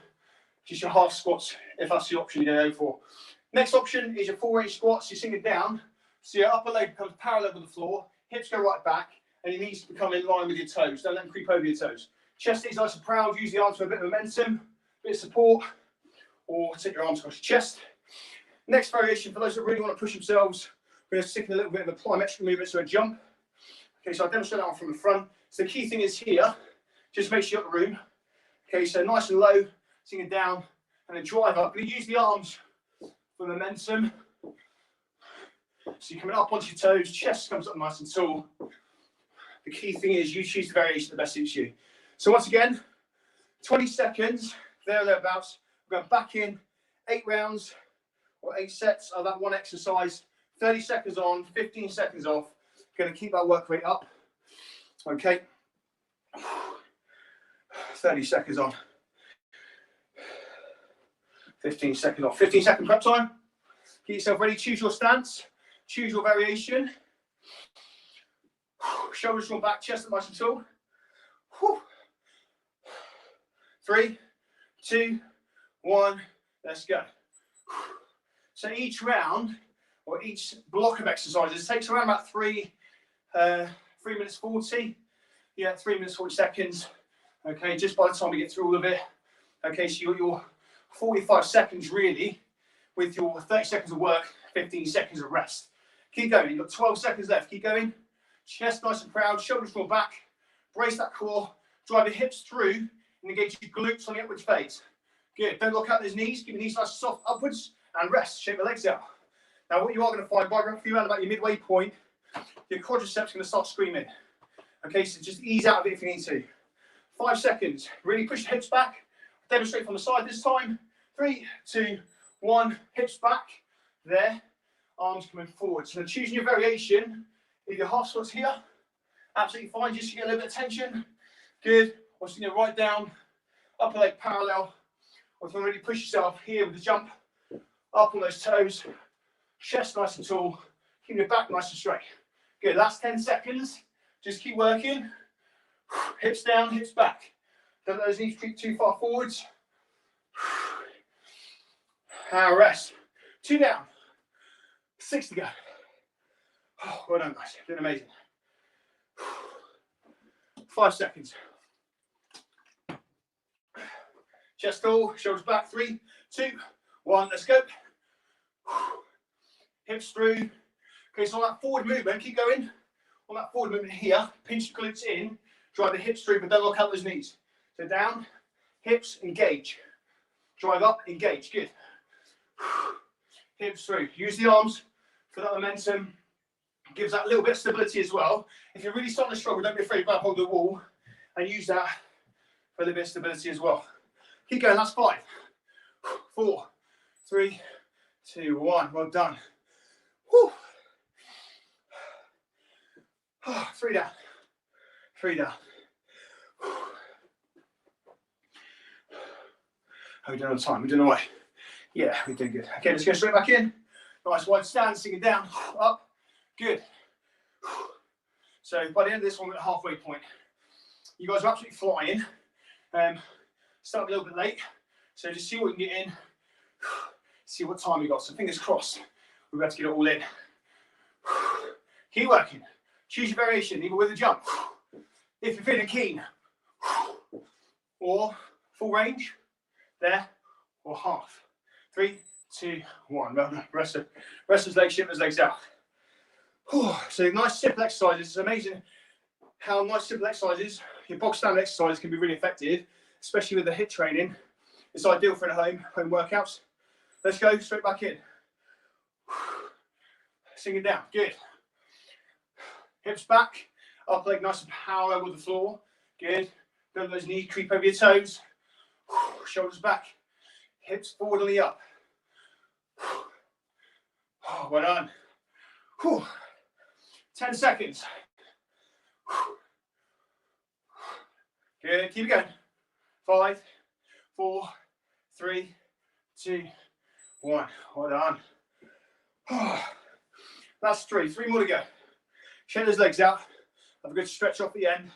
just your half squats, if that's the option you're going to go for. Next option is your full range squats. You sink it down, so your upper leg becomes parallel with the floor, hips go right back, and your knees become in line with your toes. Don't let them creep over your toes. Chest is nice and proud. Use the arms for a bit of momentum, bit of support, or take your arms across your chest. Next variation, for those that really want to push themselves, we're going to stick in a little bit of a plyometric movement, so a jump. Okay, so I'll demonstrate that one from the front. So the key thing is here, just make sure you've got the room. Okay, so nice and low, sink it down, and then drive up. But use the arms for momentum. So you're coming up onto your toes, chest comes up nice and tall. The key thing is you choose the variation that best suits you. So once again, 20 seconds, there or thereabouts. We're going back in, 8 rounds or 8 sets of that one exercise. 30 seconds on, 15 seconds off. Going to keep that work rate up. Okay. 30 seconds on. 15 seconds off. 15-second prep time. Get yourself ready. Choose your stance. Choose your variation. Shoulders drawn back, chest nice and tall. 3, 2, 1. Let's go. So each round or each block of exercises takes around about 3 minutes 40. Yeah, 3 minutes 40 seconds. Okay, just by the time we get through all of it. Okay, so you got your 45 seconds really with your 30 seconds of work, 15 seconds of rest. Keep going. You've got 12 seconds left. Keep going. Chest nice and proud. Shoulders drawn back. Brace that core. Drive your hips through and engage your glutes on the upwards phase. Good. Don't lock out those knees. Keep your knees nice and soft upwards and rest. Shake the legs out. Now what you are going to find by around about your midway point, your quadriceps are going to start screaming. Okay, so just ease out of it if you need to. 5 seconds. Really push the hips back. Demonstrate from the side this time. 3, 2, 1. Hips back. There. Arms coming forward. So choosing your variation. If your half squats here, absolutely fine. Just to get a little bit of tension. Good. Or so right down. Upper leg parallel. Or if you want to really push yourself here with the jump. Up on those toes. Chest nice and tall. Keep your back nice and straight. Good. Last 10 seconds. Just keep working. Hips down, hips back. Don't let those knees creep too far forwards. And rest. 2 down. 6 to go. Oh, well done, guys. Doing amazing. 5 seconds. Chest tall, shoulders back. 3, 2, 1. Let's go. Hips through. Okay, so on that forward movement, keep going. On that forward movement here, pinch the glutes in. Drive the hips through, but don't lock out those knees. So down, hips, engage. Drive up, engage. Good. Hips through. Use the arms for that momentum. Gives that little bit of stability as well. If you're really starting to struggle, don't be afraid to grab hold of the wall and use that for a little bit of stability as well. Keep going. That's 5, 4, 3, 2, 1. Well done. Whew. 3 down. 3 down. How are we doing on time? We're doing all right. Yeah, we're doing good. Okay, let's go straight back in. Nice wide stance, sink it down, up. Good. So by the end of this one, we're at the halfway point. You guys are absolutely flying. Start a little bit late. So just see what you can get in. See what time you got. So fingers crossed. We're about to get it all in. Keep working. Choose your variation, either with a jump. If you're feeling keen. Or full range. There. Or half. 3, 2, 1. Rest those legs, shift those legs out. So nice simple exercises. It's amazing how nice simple exercises, your box standard exercise can be really effective, especially with the HIIT training. It's ideal for home workouts. Let's go straight back in. Sink it down. Good. Hips back. Upper leg nice and parallel with the floor. Good. Don't let those knees creep over your toes. Shoulders back. Hips forward on the up. Well done. 10 seconds. Good. Keep it going. 5, 4, 3, 2, 1. Well done. That's 3. 3 more to go. Shake those legs out. Have a good stretch off the end.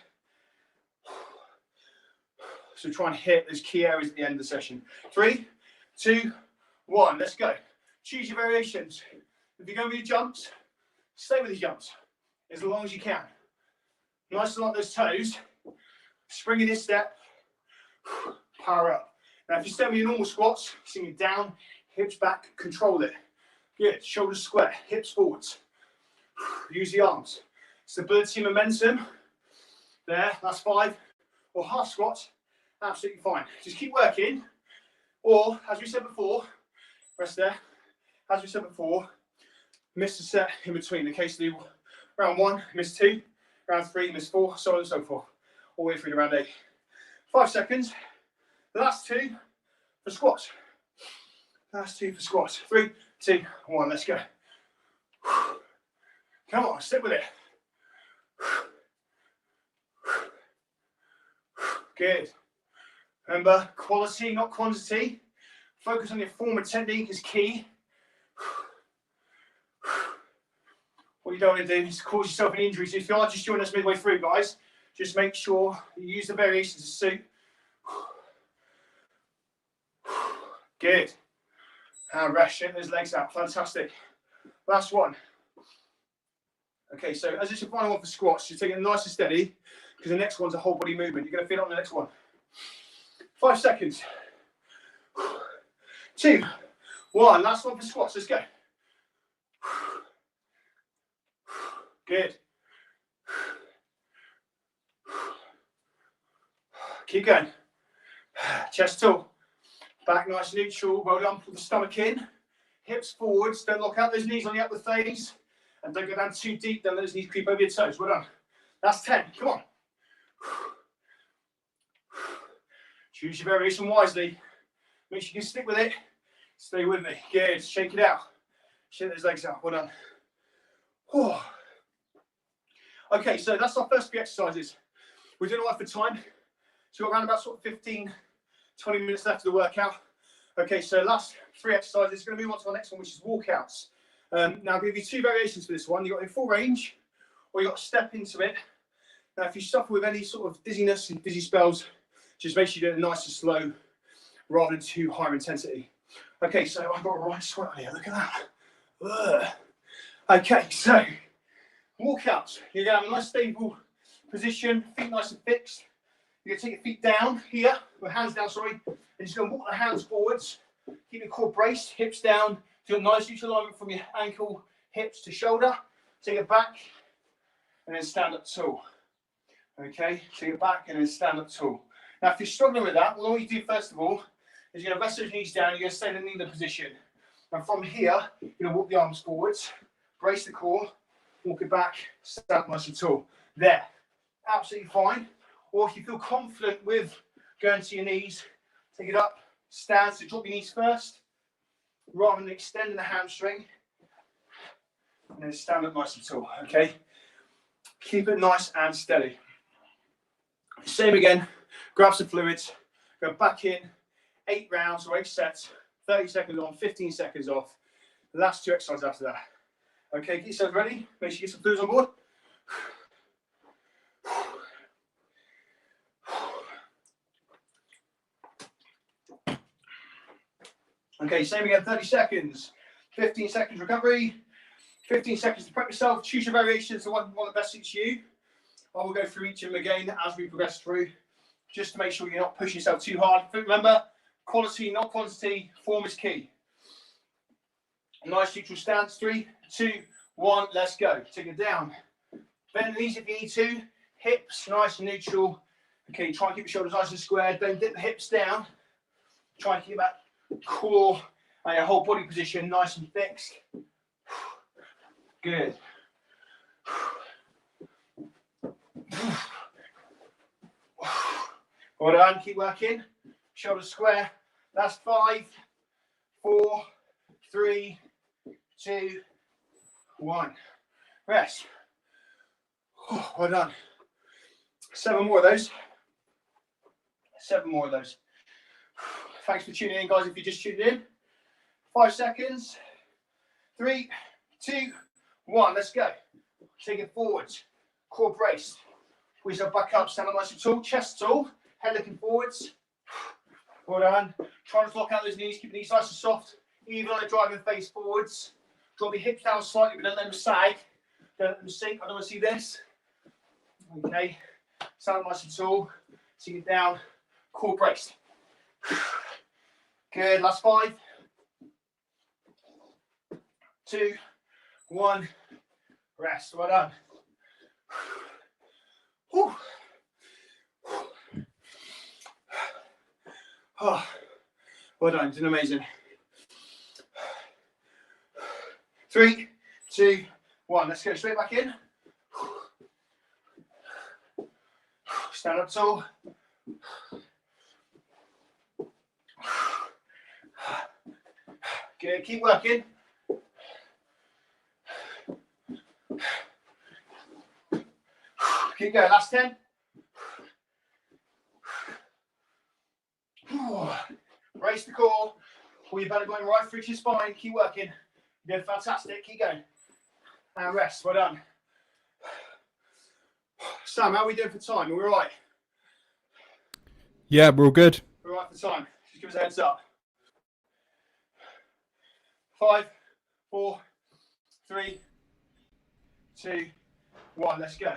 So try and hit those key areas at the end of the session. 3, 2, 1. Let's go. Choose your variations. If you're going with your jumps, stay with your jumps as long as you can. Nice and like those toes. Spring in this step. Power up. Now, if you stay with your normal squats, sink it down, hips back, control it. Good. Shoulders square, hips forwards. Use the arms. Stability and momentum. There, that's 5. Or half squats, absolutely fine. Just keep working. Or, as we said before, rest there. As we said before, miss a set in between. In case you do round 1, miss 2, round 3, miss 4, so on and so forth. All the way through to round 8. 5 seconds. The last 2 for squats. Last 2 for squats. 3, 2, 1. Let's go. Come on, stick with it. Good. Remember, quality, not quantity. Focus on your form and technique is key. What you don't want to do is cause yourself an injury. So if you are just joining us midway through, guys, just make sure you use the variations to suit. Good. And rest, shake those legs out. Fantastic. Last one. Okay, so as it's your final one for squats, you're taking it nice and steady because the next one's a whole body movement. You're going to feel it on the next one. 5 seconds. 2, 1. Last one for squats. Let's go. Good. Keep going. Chest tall. Back nice and neutral. Well done. Pull the stomach in. Hips forwards. Don't lock out those knees on the upward phase. And don't go down too deep. Don't let those knees creep over your toes. Well done. That's 10. Come on. Choose your variation wisely. Make sure you can stick with it. Stay with me. Good. Shake it out. Shake those legs out. Well done. Oh. Okay, so that's our first few exercises. We're doing all right for time. So we've got around about sort of 15, 20 minutes left of the workout. Okay, so last 3 exercises. Going to move on to our next one, which is walkouts. Now I'll give you 2 variations for this one. You've got in full range, or you've got to step into it. Now, if you suffer with any sort of dizziness and dizzy spells, just make sure you do it nice and slow, rather than too high intensity. Okay, so I've got a right sweat on here. Look at that. Ugh. Okay, so walkouts. You're going to have a nice stable position, feet nice and fixed. You're going to take your feet down here, or hands down, sorry, and just going to walk the hands forwards. Keep your core braced, hips down. Do a nice neutral alignment from your ankle, hips to shoulder. Take it back, and then stand up tall. Okay, take it back, and then stand up tall. Now, if you're struggling with that, well, all you do first of all is you're going to rest those knees down. You're going to stay in the kneeler position. And from here, you're going to walk the arms forwards, brace the core, walk it back, stand up nice and tall. There, absolutely fine. Or if you feel confident with going to your knees, take it up, stand, so drop your knees first, rather than extending the hamstring, and then stand up nice and tall, okay? Keep it nice and steady. Same again, grab some fluids, go back in, 8 rounds or 8 sets, 30 seconds on, 15 seconds off. The last 2 exercises after that. Okay, get yourself ready, make sure you get some fluids on board. Okay, same again, 30 seconds, 15 seconds recovery, 15 seconds to prep yourself, choose your variations, the one that best suits you. I will go through each of them again as we progress through, just to make sure you're not pushing yourself too hard. But remember, quality, not quantity, form is key. Nice neutral stance, 3, 2, 1, let's go. Take it down. Bend the knees if you need to, hips nice and neutral. Okay, try and keep your shoulders nice and squared, don't dip the hips down. Try and keep that core and your whole body position nice and fixed. Good. Well done, keep working. Shoulders square. That's 5, 4, 3, 2, 1. Rest. Well done. 7 more of those. 7 more of those. Thanks for tuning in, guys, if you just tuned in. 5 seconds. 3, 2, 1. Let's go. Take it forwards. Core braced. Pull yourself back up. Stand up nice and tall. Chest tall. Head looking forwards. Well done. Try not to lock out those knees. Keep the knees nice and soft. Even on a driving face forwards. Drop your hips down slightly, but don't let them sag. Don't let them sink. I don't want to see this. Okay. Stand up nice and tall. Take it down. Core braced. Good. Last 5, 2, 1. Rest. Well done. Whew. Oh, well done. Doing amazing. 3, 2, 1. Let's go straight back in. Stand up tall. Good. Keep working. Keep going, last 10. Brace the core. Pull your belly button right through to your spine. Keep working. You're doing fantastic. Keep going. And rest. Well done. Sam, how are we doing for time? Are we all right? Yeah, we're all good. We're all right for time. Just give us a heads up. 5, 4, 3, 2, 1. Let's go.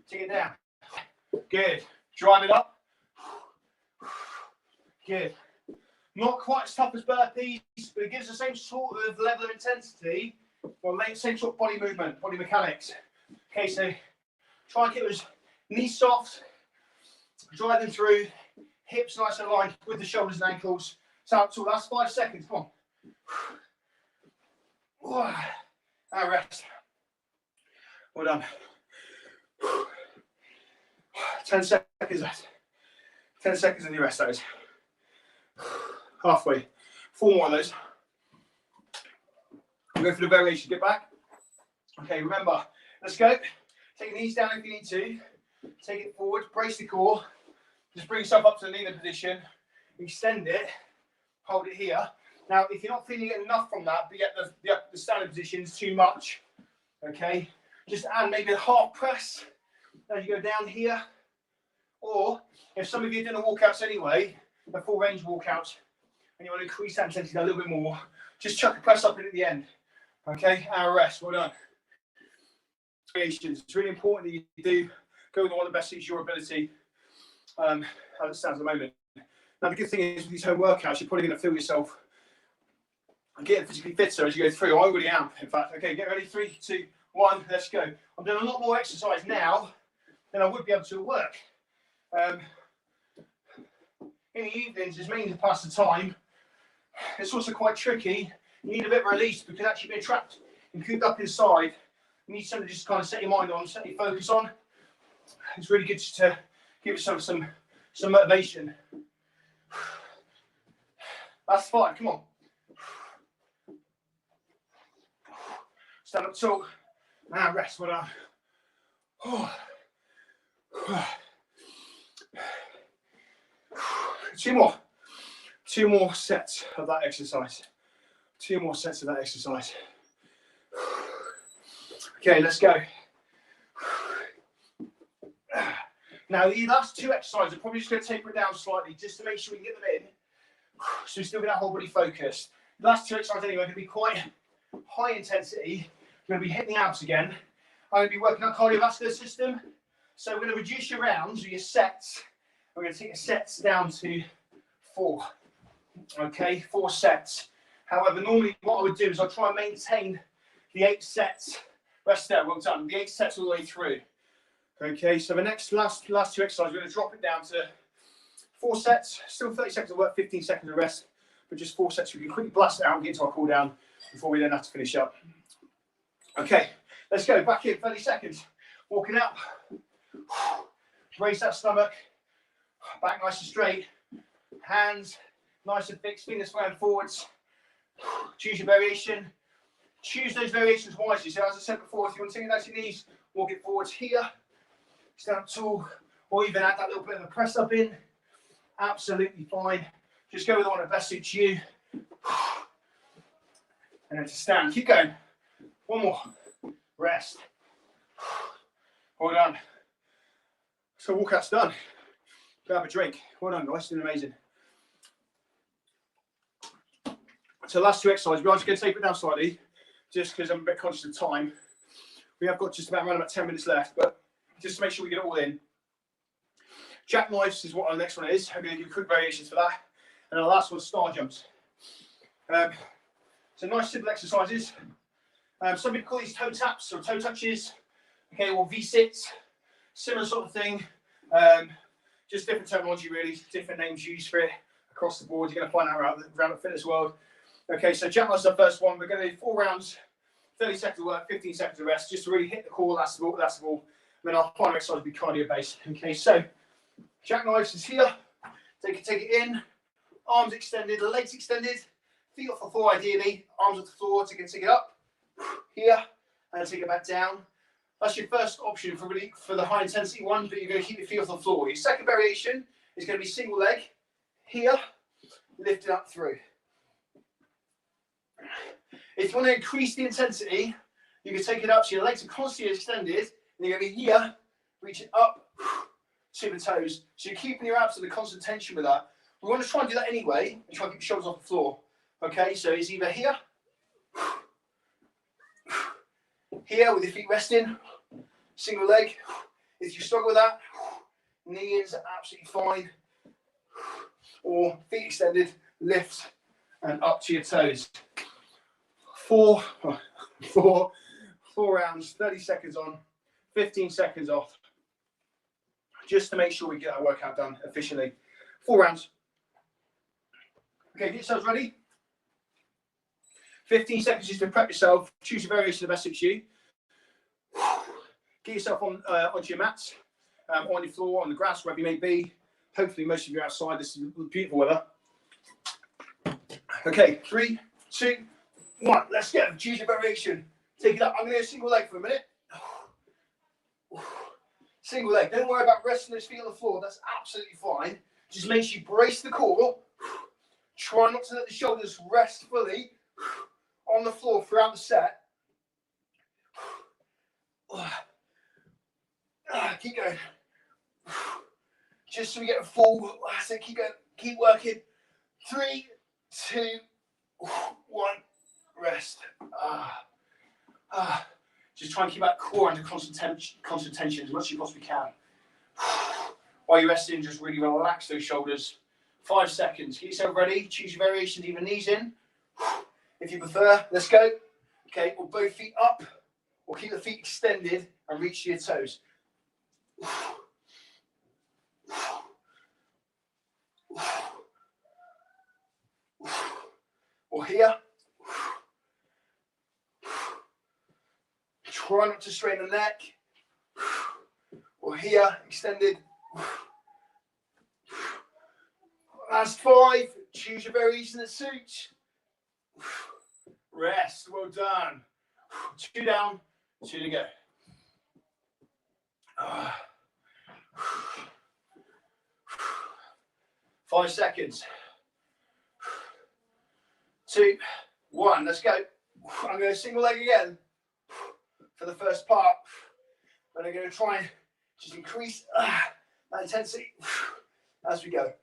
Take it down. Good. Drive it up. Good. Not quite as tough as burpees, but it gives the same sort of level of intensity, or same sort of body movement, body mechanics. Okay, so try and keep those knees soft, drive them through, hips nice and aligned with the shoulders and ankles. So that's 5 seconds. Come on. And rest. Well done. 10 seconds left. 10 seconds and you rest those. Halfway. 4 more of those. We'll go for the variation. Get back. Okay, remember, let's go. Take the knees down if you need to. Take it forward. Brace the core. Just bring yourself up to the kneeling position. Extend it. Hold it here. Now, if you're not feeling enough from that, but yet the standing position is too much, okay, just add maybe a half press as you go down here. Or if some of you are doing the walkouts anyway, the full range walkouts, and you want to increase that intensity a little bit more, just chuck a press up in at the end. Okay, and rest. Well done. It's really important that you do go with the one that best suits your ability, as it stands at the moment. Now, the good thing is with these home workouts, you're probably going to feel yourself getting physically fitter as you go through. I already am, in fact. Okay, get ready. 3, 2, 1. Let's go. I'm doing a lot more exercise now than I would be able to at work. In the evenings, it's mainly to pass the time. It's also quite tricky. You need a bit of release because actually being trapped and cooped up inside, you need something to just kind of set your mind on, set your focus on. It's really good to give yourself some motivation. That's 5. Come on. Stand up tall. And rest. Well done. 2 more. 2 more sets of that exercise. 2 more sets of that exercise. Okay, let's go. Now, the last 2 exercises are probably just going to taper it down slightly just to make sure we can get them in. So we still get that whole body focused. The last 2 exercises anyway are going to be quite high intensity. We're going to be hitting the abs again. I'm going to be working on cardiovascular system. So we're going to reduce your rounds or your sets. We're going to take your sets down to 4. Okay, 4 sets. However, normally what I would do is I'll try and maintain the 8 sets. Rest there, well done. The 8 sets all the way through. Okay, so the last 2 exercises, we're going to drop it down to 4 sets. Still 30 seconds of work, 15 seconds of rest. But just 4 sets. We can quickly blast it out and get into our cool down before we then have to finish up. Okay, let's go. Back in, 30 seconds. Walking up. Raise that stomach. Back nice and straight. Hands nice and fixed. Fingers going forwards. Choose your variation. Choose those variations wisely. So as I said before, if you want to take it down to your knees, walk it forwards here. Stand up tall. Or even add that little bit of a press up in. Absolutely fine. Just go with the one that best suits you. And then to stand. Keep going. 1 more. Rest. Well done. So walkout's done. Grab a drink. Well done, guys. Doing amazing. So last 2 exercises, we're just going to taper it down slightly, just because I'm a bit conscious of time. We have got just around about 10 minutes left, but just to make sure we get it all in. Jackknives is what our next one is. I'm going to do quick variations for that. And our last one's star jumps. So nice simple exercises. Some people call these toe taps or toe touches. Okay, or V-sits. Similar sort of thing. Just different terminology really, different names used for it across the board. You're going to find out around the fitness world. Okay, so jackknives is the first one. We're going to do 4 rounds, 30 seconds of work, 15 seconds of rest, just to really hit the core. That's the ball. And then our final exercise will be cardio based. Okay, so jackknives is here. Take it in. Arms extended, legs extended. Feet off the floor ideally. Arms off the floor. Take it up. Here. And take it back down. That's your first option for the high intensity one, but you're going to keep your feet off the floor. Your second variation is going to be single leg here, lifted up through. If you want to increase the intensity, you can take it up so your legs are constantly extended, and you're going to be here, reaching up to the toes. So you're keeping your abs under constant tension with that. We want to try and do that anyway, and try and keep your shoulders off the floor. Okay, so it's either here, here with your feet resting, single leg. If you struggle with that, knee is absolutely fine. Or feet extended, lift and up to your toes. Four rounds, 30 seconds on, 15 seconds off. Just to make sure we get that workout done efficiently. 4 rounds. Okay, get yourselves ready. 15 seconds just to prep yourself. Choose a variation that best suits you. Get yourself on onto your mats, on your floor, on the grass, wherever you may be. Hopefully most of you are outside. This is beautiful weather. Okay, 3, 2, 1. Let's go. Choose your variation. Take it up. I'm going to go single leg for a minute. Single leg. Don't worry about resting those feet on the floor. That's absolutely fine. Just make sure you brace the core. Try not to let the shoulders rest fully on the floor throughout the set. Keep going. Just so we get a full. So keep going. Keep working. 3, 2, 1. Rest. Just try and keep that core under constant tension as much as you possibly can. While you're resting, just really relax those shoulders. 5 seconds. Get yourself ready. Choose your variations, even knees in. If you prefer, let's go. Okay, or both feet up, or keep the feet extended and reach to your toes. Or here. Try not to strain the neck. Or here, extended. Last 5. Choose your variation that suits. Rest. Well done. 2 down, 2 to go. 5 seconds. 2, 1. Let's go. I'm going to single leg again for the first part. And I'm going to try and just increase that intensity as we go.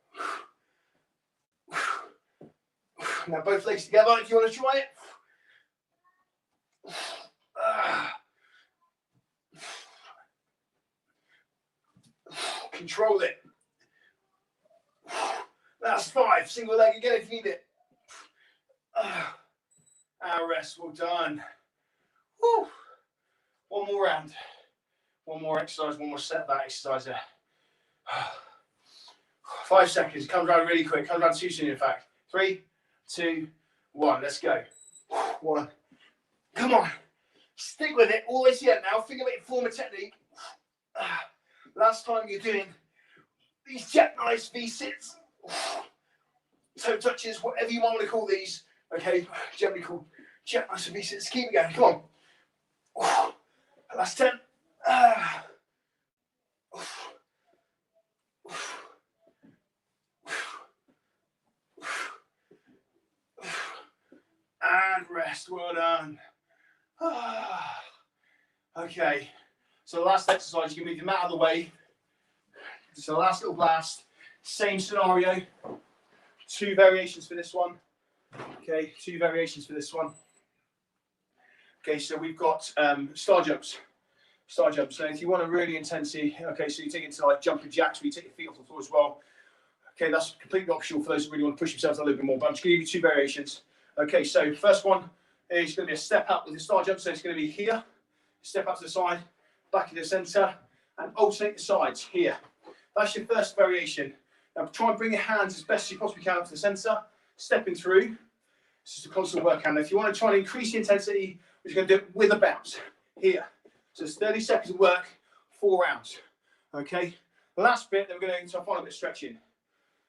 Now both legs together if you want to try it. Control it. That's 5. Single leg again if you need it. Our rest. Well done. Woo. One more round. One more exercise. One more set of that exercise there. 5 seconds. It comes around really quick. Comes around too soon, in fact. 3, 2, 1. Let's go. 1. Come on. Stick with it all the way to the end now. Think of it in form of technique. Last time you're doing these jackknife V-sits, toe touches, whatever you want to call these. Okay, generally called jackknife V-sits. Keep it going. Come on. Last 10. And rest. Well done. Okay, so the last exercise, you can move your mat out of the way. So the last little blast, same scenario. 2 variations for this one. Okay, 2 variations for this one. Okay, so we've got star jumps. Star jumps. So if you want a really intensity, okay, so you take it to like jumping jacks where you take your feet off the floor as well. Okay, that's completely optional for those who really want to push themselves a little bit more, but I'm just going to give you 2 variations. Okay, so first one is going to be a step up with the star jump. So it's going to be here, step up to the side, back in the center, and alternate the sides here. That's your first variation. Now try and bring your hands as best as you possibly can up to the center, stepping through. This is a constant workout. Now if you want to try and increase the intensity, we're going to do it with a bounce here. So it's 30 seconds of work, 4 rounds. Okay, the last bit, then we're going to into a final bit of stretching.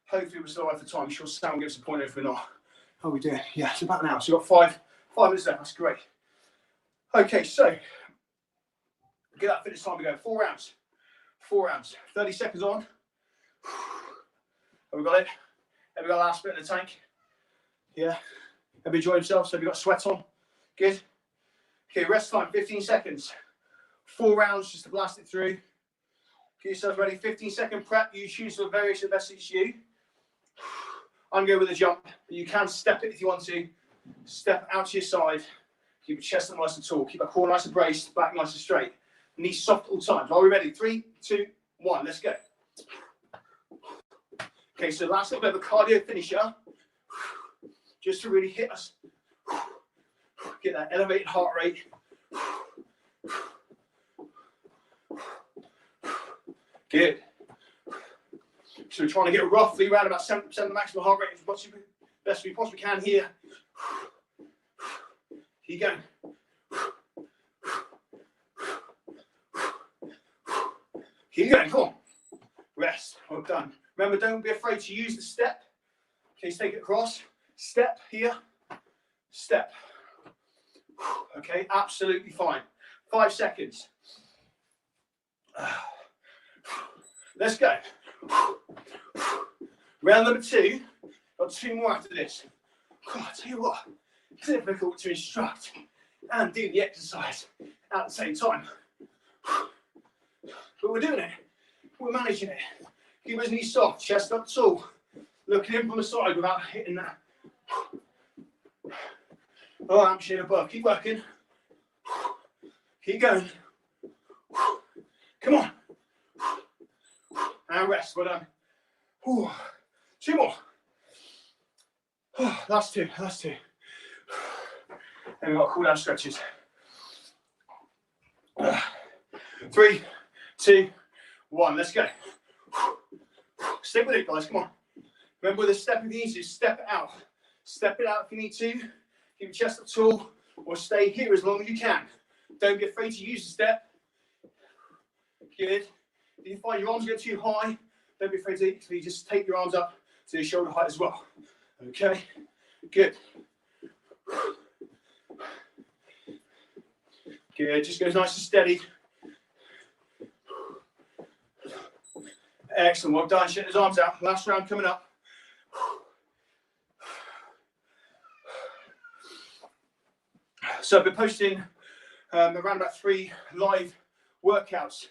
Hopefully we're still alive for time. I'm sure Sam will give us a pointer if we're not. How are we doing? Yeah, it's about an hour. So we've got 5 minutes left. That's great. Okay, so Get that finish time. We go 4 rounds. 4 rounds. 30 seconds on. Have we got it? Have we got the last bit in the tank? Yeah. Have you enjoyed yourself? So have you got sweat on? Good. Okay, rest time, 15 seconds. 4 rounds just to blast it through. Get yourself ready. 15-second prep. You choose the variation that best suits you. I'm going with a jump, but you can step it if you want to. Step out to your side. Keep your chest nice and tall. Keep your core nice and braced, back nice and straight. Knees soft all times. Are we ready? 3, 2, 1. Let's go. Okay, so last little bit of a cardio finisher. Just to really hit us. Get that elevated heart rate. Good. So we're trying to get roughly around about 70% of the maximum heart rate as much as best we possibly can here. Keep going. Keep going, come on. Rest, well done. Remember, don't be afraid to use the step. Okay, so take it across. Step here, step. Okay, absolutely fine. 5 seconds. Let's go. Round number 2. Got 2 more after this. God, I tell you what, it's difficult to instruct and do the exercise at the same time. But we're doing it. We're managing it. Keep his knees soft, chest up tall. Looking in from the side without hitting that. Oh, I'm shit above. Keep working. Keep going. Come on. And rest. Well done. 2 more. Last 2. Last 2. And we've got cool down stretches. 3, 2, 1. Let's go. Stick with it, guys. Come on. Remember, with the stepping things, just step it out. Step it out if you need to. Keep your chest up tall, or stay here as long as you can. Don't be afraid to use the step. Good. If you find your arms get too high, don't be afraid to you just take your arms up to your shoulder height as well. Okay. Good. Good. Just goes nice and steady. Excellent. Well done. Shut his arms out. Last round coming up. So I've been posting around about 3 live workouts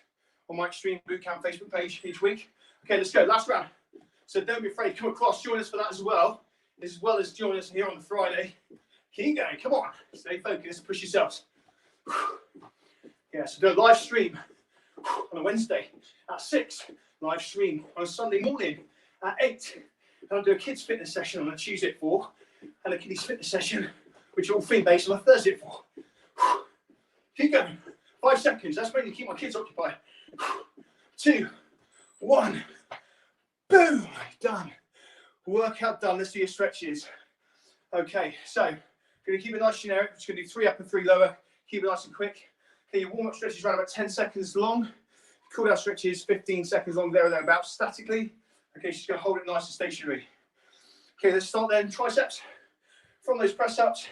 on my Extreme Bootcamp Facebook page each week. Okay, let's go. Last round. So don't be afraid. Come across. Join us for that as well as join us here on the Friday. Keep going. Come on. Stay focused. Push yourselves. Yeah, so do a live stream on a Wednesday at 6. Live stream on a Sunday morning at 8. And I'll do a kids fitness session on a Tuesday at 4. And a kiddies fitness session, which are all theme-based, on a Thursday at 4. Keep going. 5 seconds. That's mainly to keep my kids occupied. 2, 1. Boom. Done. Workout done. Let's do your stretches. Okay, so going to keep it nice generic. Just going to do 3 up and 3 lower. Keep it nice and quick. Okay, your warm-up stretches around about 10 seconds long. Cool down stretches 15 seconds long, there or thereabouts, statically. Okay, she's going to hold it nice and stationary. Okay, let's start then. Triceps. From those press ups,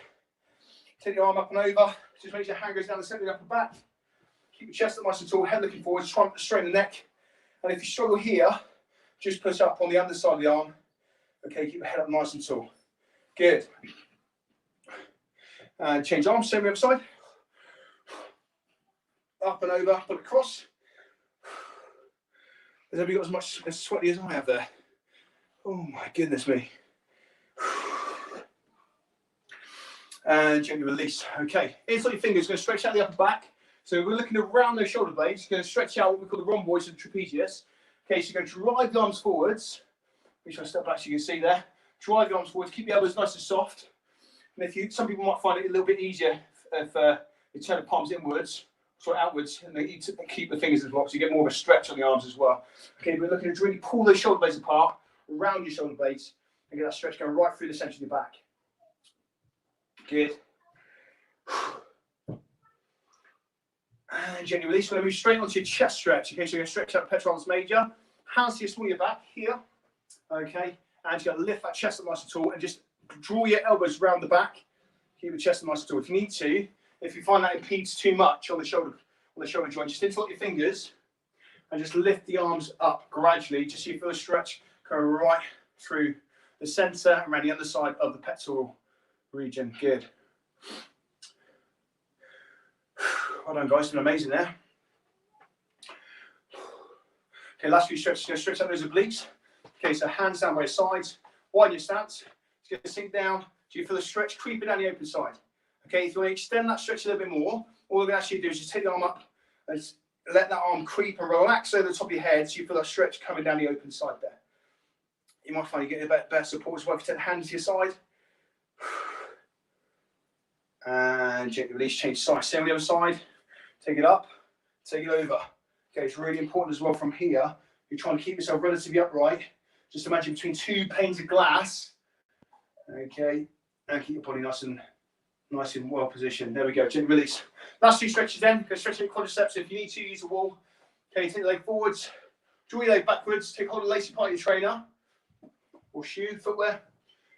take your arm up and over. Just make sure your hand goes down the center of the upper back. Keep your chest up nice and tall, head looking forward, try to straighten the neck. And if you struggle here, just push up on the underside of the arm. Okay, keep your head up nice and tall. Good. And change arms, same other side. Up and over, put it across. Has everybody got as much as sweaty as I have there? Oh my goodness me. And gently release. Okay, inside your fingers, going to stretch out the upper back. So we're looking around those shoulder blades, going to stretch out what we call the rhomboids and trapezius. Okay, so you're going to drive the arms forwards. Make sure I step back so you can see there. Drive the arms forwards, keep the elbows nice and soft. And if you, some people might find it a little bit easier if you turn the palms inwards, sort of outwards, and they keep the fingers as well, so you get more of a stretch on the arms as well. Okay, we're looking to really pull those shoulder blades apart, around your shoulder blades, and get that stretch going right through the centre of your back. Good. And gently release. We're going to move straight onto your chest stretch. Okay, so you're going to stretch out pectoralis major. Hands to your small of your back here. Okay, and you're going to lift that chest up nice and tall and just draw your elbows around the back. Keep the chest nice and tall. If you need to, if you find that impedes too much on the shoulder, on the shoulder joint. Just interlock your fingers and just lift the arms up gradually, just so you feel a stretch go right through the center and around the other side of the pectoral region. Good. Well done, guys. It's been amazing there. Okay, last few stretches. Go stretch out those obliques. Okay, so hands down by your sides. Widen your stance. It's going to sink down. So you feel the stretch creeping down the open side. Okay, if you want to extend that stretch a little bit more, all we're going to actually do is just take the arm up and let that arm creep and relax over the top of your head, so you feel that stretch coming down the open side there. You might find you get a bit better support as well if you take the hands to your side. And gently release, change side. Stay on the other side. Take it up, take it over. Okay, it's really important as well from here. You're trying to keep yourself relatively upright. Just imagine between two panes of glass. Okay, and keep your body nice and well positioned. There we go. Gently release. Last two stretches then. Go stretch your quadriceps. If you need to, use the wall. Okay, take the leg forwards. Draw your leg backwards. Take hold of the lacy part of your trainer or shoe, footwear.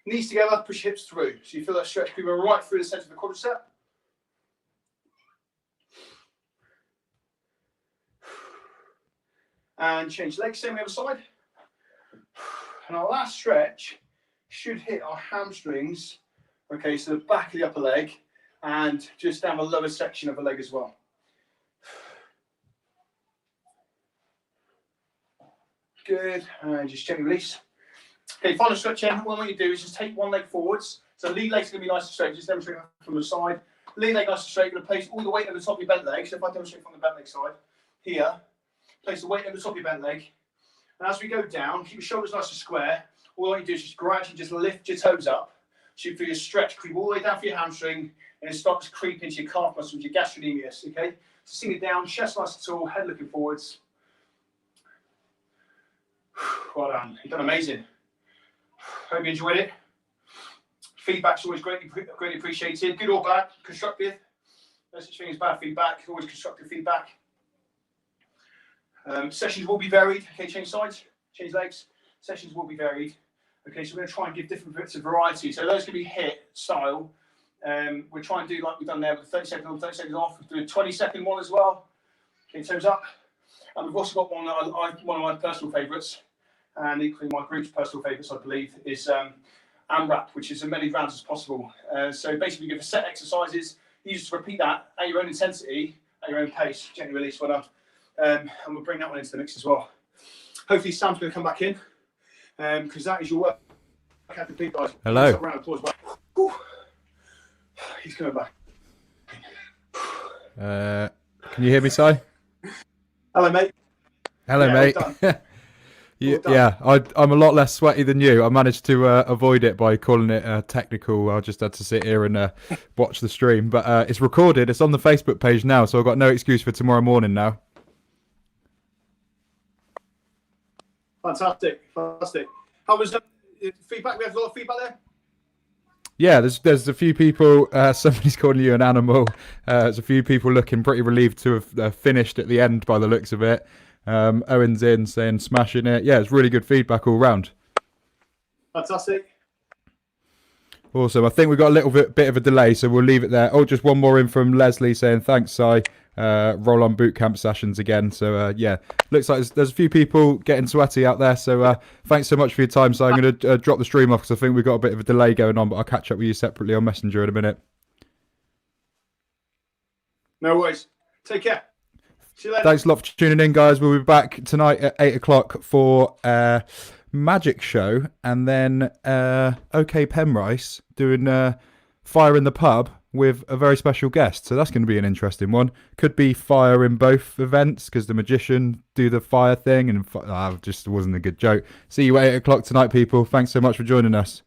Knees together. Push hips through. So you feel that stretch moving right through the center of the quadricep. And change legs. Same on the other side. And our last stretch should hit our hamstrings. Okay, so the back of the upper leg and just down the lower section of the leg as well. Good, and just gently release. Okay, final stretch in. What you do is just take one leg forwards. So lead leg's going to be nice and straight. Just demonstrate from the side. Lead leg nice and straight. You're going to place all the weight on the top of your bent leg. So if I demonstrate from the bent leg side, here, place the weight on the top of your bent leg. And as we go down, keep your shoulders nice and square. All you do is just gradually just lift your toes up. So you feel your stretch creep all the way down for your hamstring, and it starts to creep into your calf muscles, your gastrocnemius, okay? So sink it down, chest nice and tall, head looking forwards. Well done. You've done amazing. Hope you enjoyed it. Feedback's always greatly appreciated. Good or bad, constructive. No such thing as bad feedback, always constructive feedback. Sessions will be varied. Okay, change sides, change legs. Sessions will be varied. Okay, so we're going to try and give different bits of variety. So those can be HIIT style. We're trying to do like we've done there with 30 seconds on, 30 seconds off. We'll do a 20-second one as well. Okay, toes up. And we've also got one that one of my personal favourites, and equally my group's personal favourites, I believe, is AMRAP, which is as many rounds as possible. So basically, we give a set exercises. You just repeat that at your own intensity, at your own pace. Gently release, well done. And we'll bring that one into the mix as well. Hopefully, Sam's going to come back in. Because that is your work. Guys. Hello. Round of applause. He's coming back. Can you hear me, Si? Hello, mate. Hello, mate. Yeah, I'm a lot less sweaty than you. I managed to avoid it by calling it technical. I just had to sit here and watch the stream. But it's recorded. It's on the Facebook page now, so I've got no excuse for tomorrow morning now. Fantastic. How was feedback? We had a lot of feedback there. Yeah, there's a few people. Somebody's calling you an animal. There's a few people looking pretty relieved to have finished at the end by the looks of it. Owen's in saying smashing it. Yeah, it's really good feedback all round. Fantastic. Awesome. I think we've got a little bit of a delay, so we'll leave it there. Oh, just one more in from Leslie saying thanks, Si. Roll on Bootcamp sessions again. So yeah, looks like there's a few people getting sweaty out there. So thanks so much for your time. So I'm going to drop the stream off because I think we've got a bit of a delay going on, but I'll catch up with you separately on Messenger in a minute. No worries. Take care. See you later. Thanks a lot for tuning in, guys. We'll be back tonight at 8 o'clock for Magic Show, and then OK Penrice doing Fire in the Pub with a very special guest. So that's going to be an interesting one. Could be fire in both events because the magician do the fire thing, and just wasn't a good joke. See you at 8 o'clock tonight, people. Thanks so much for joining us.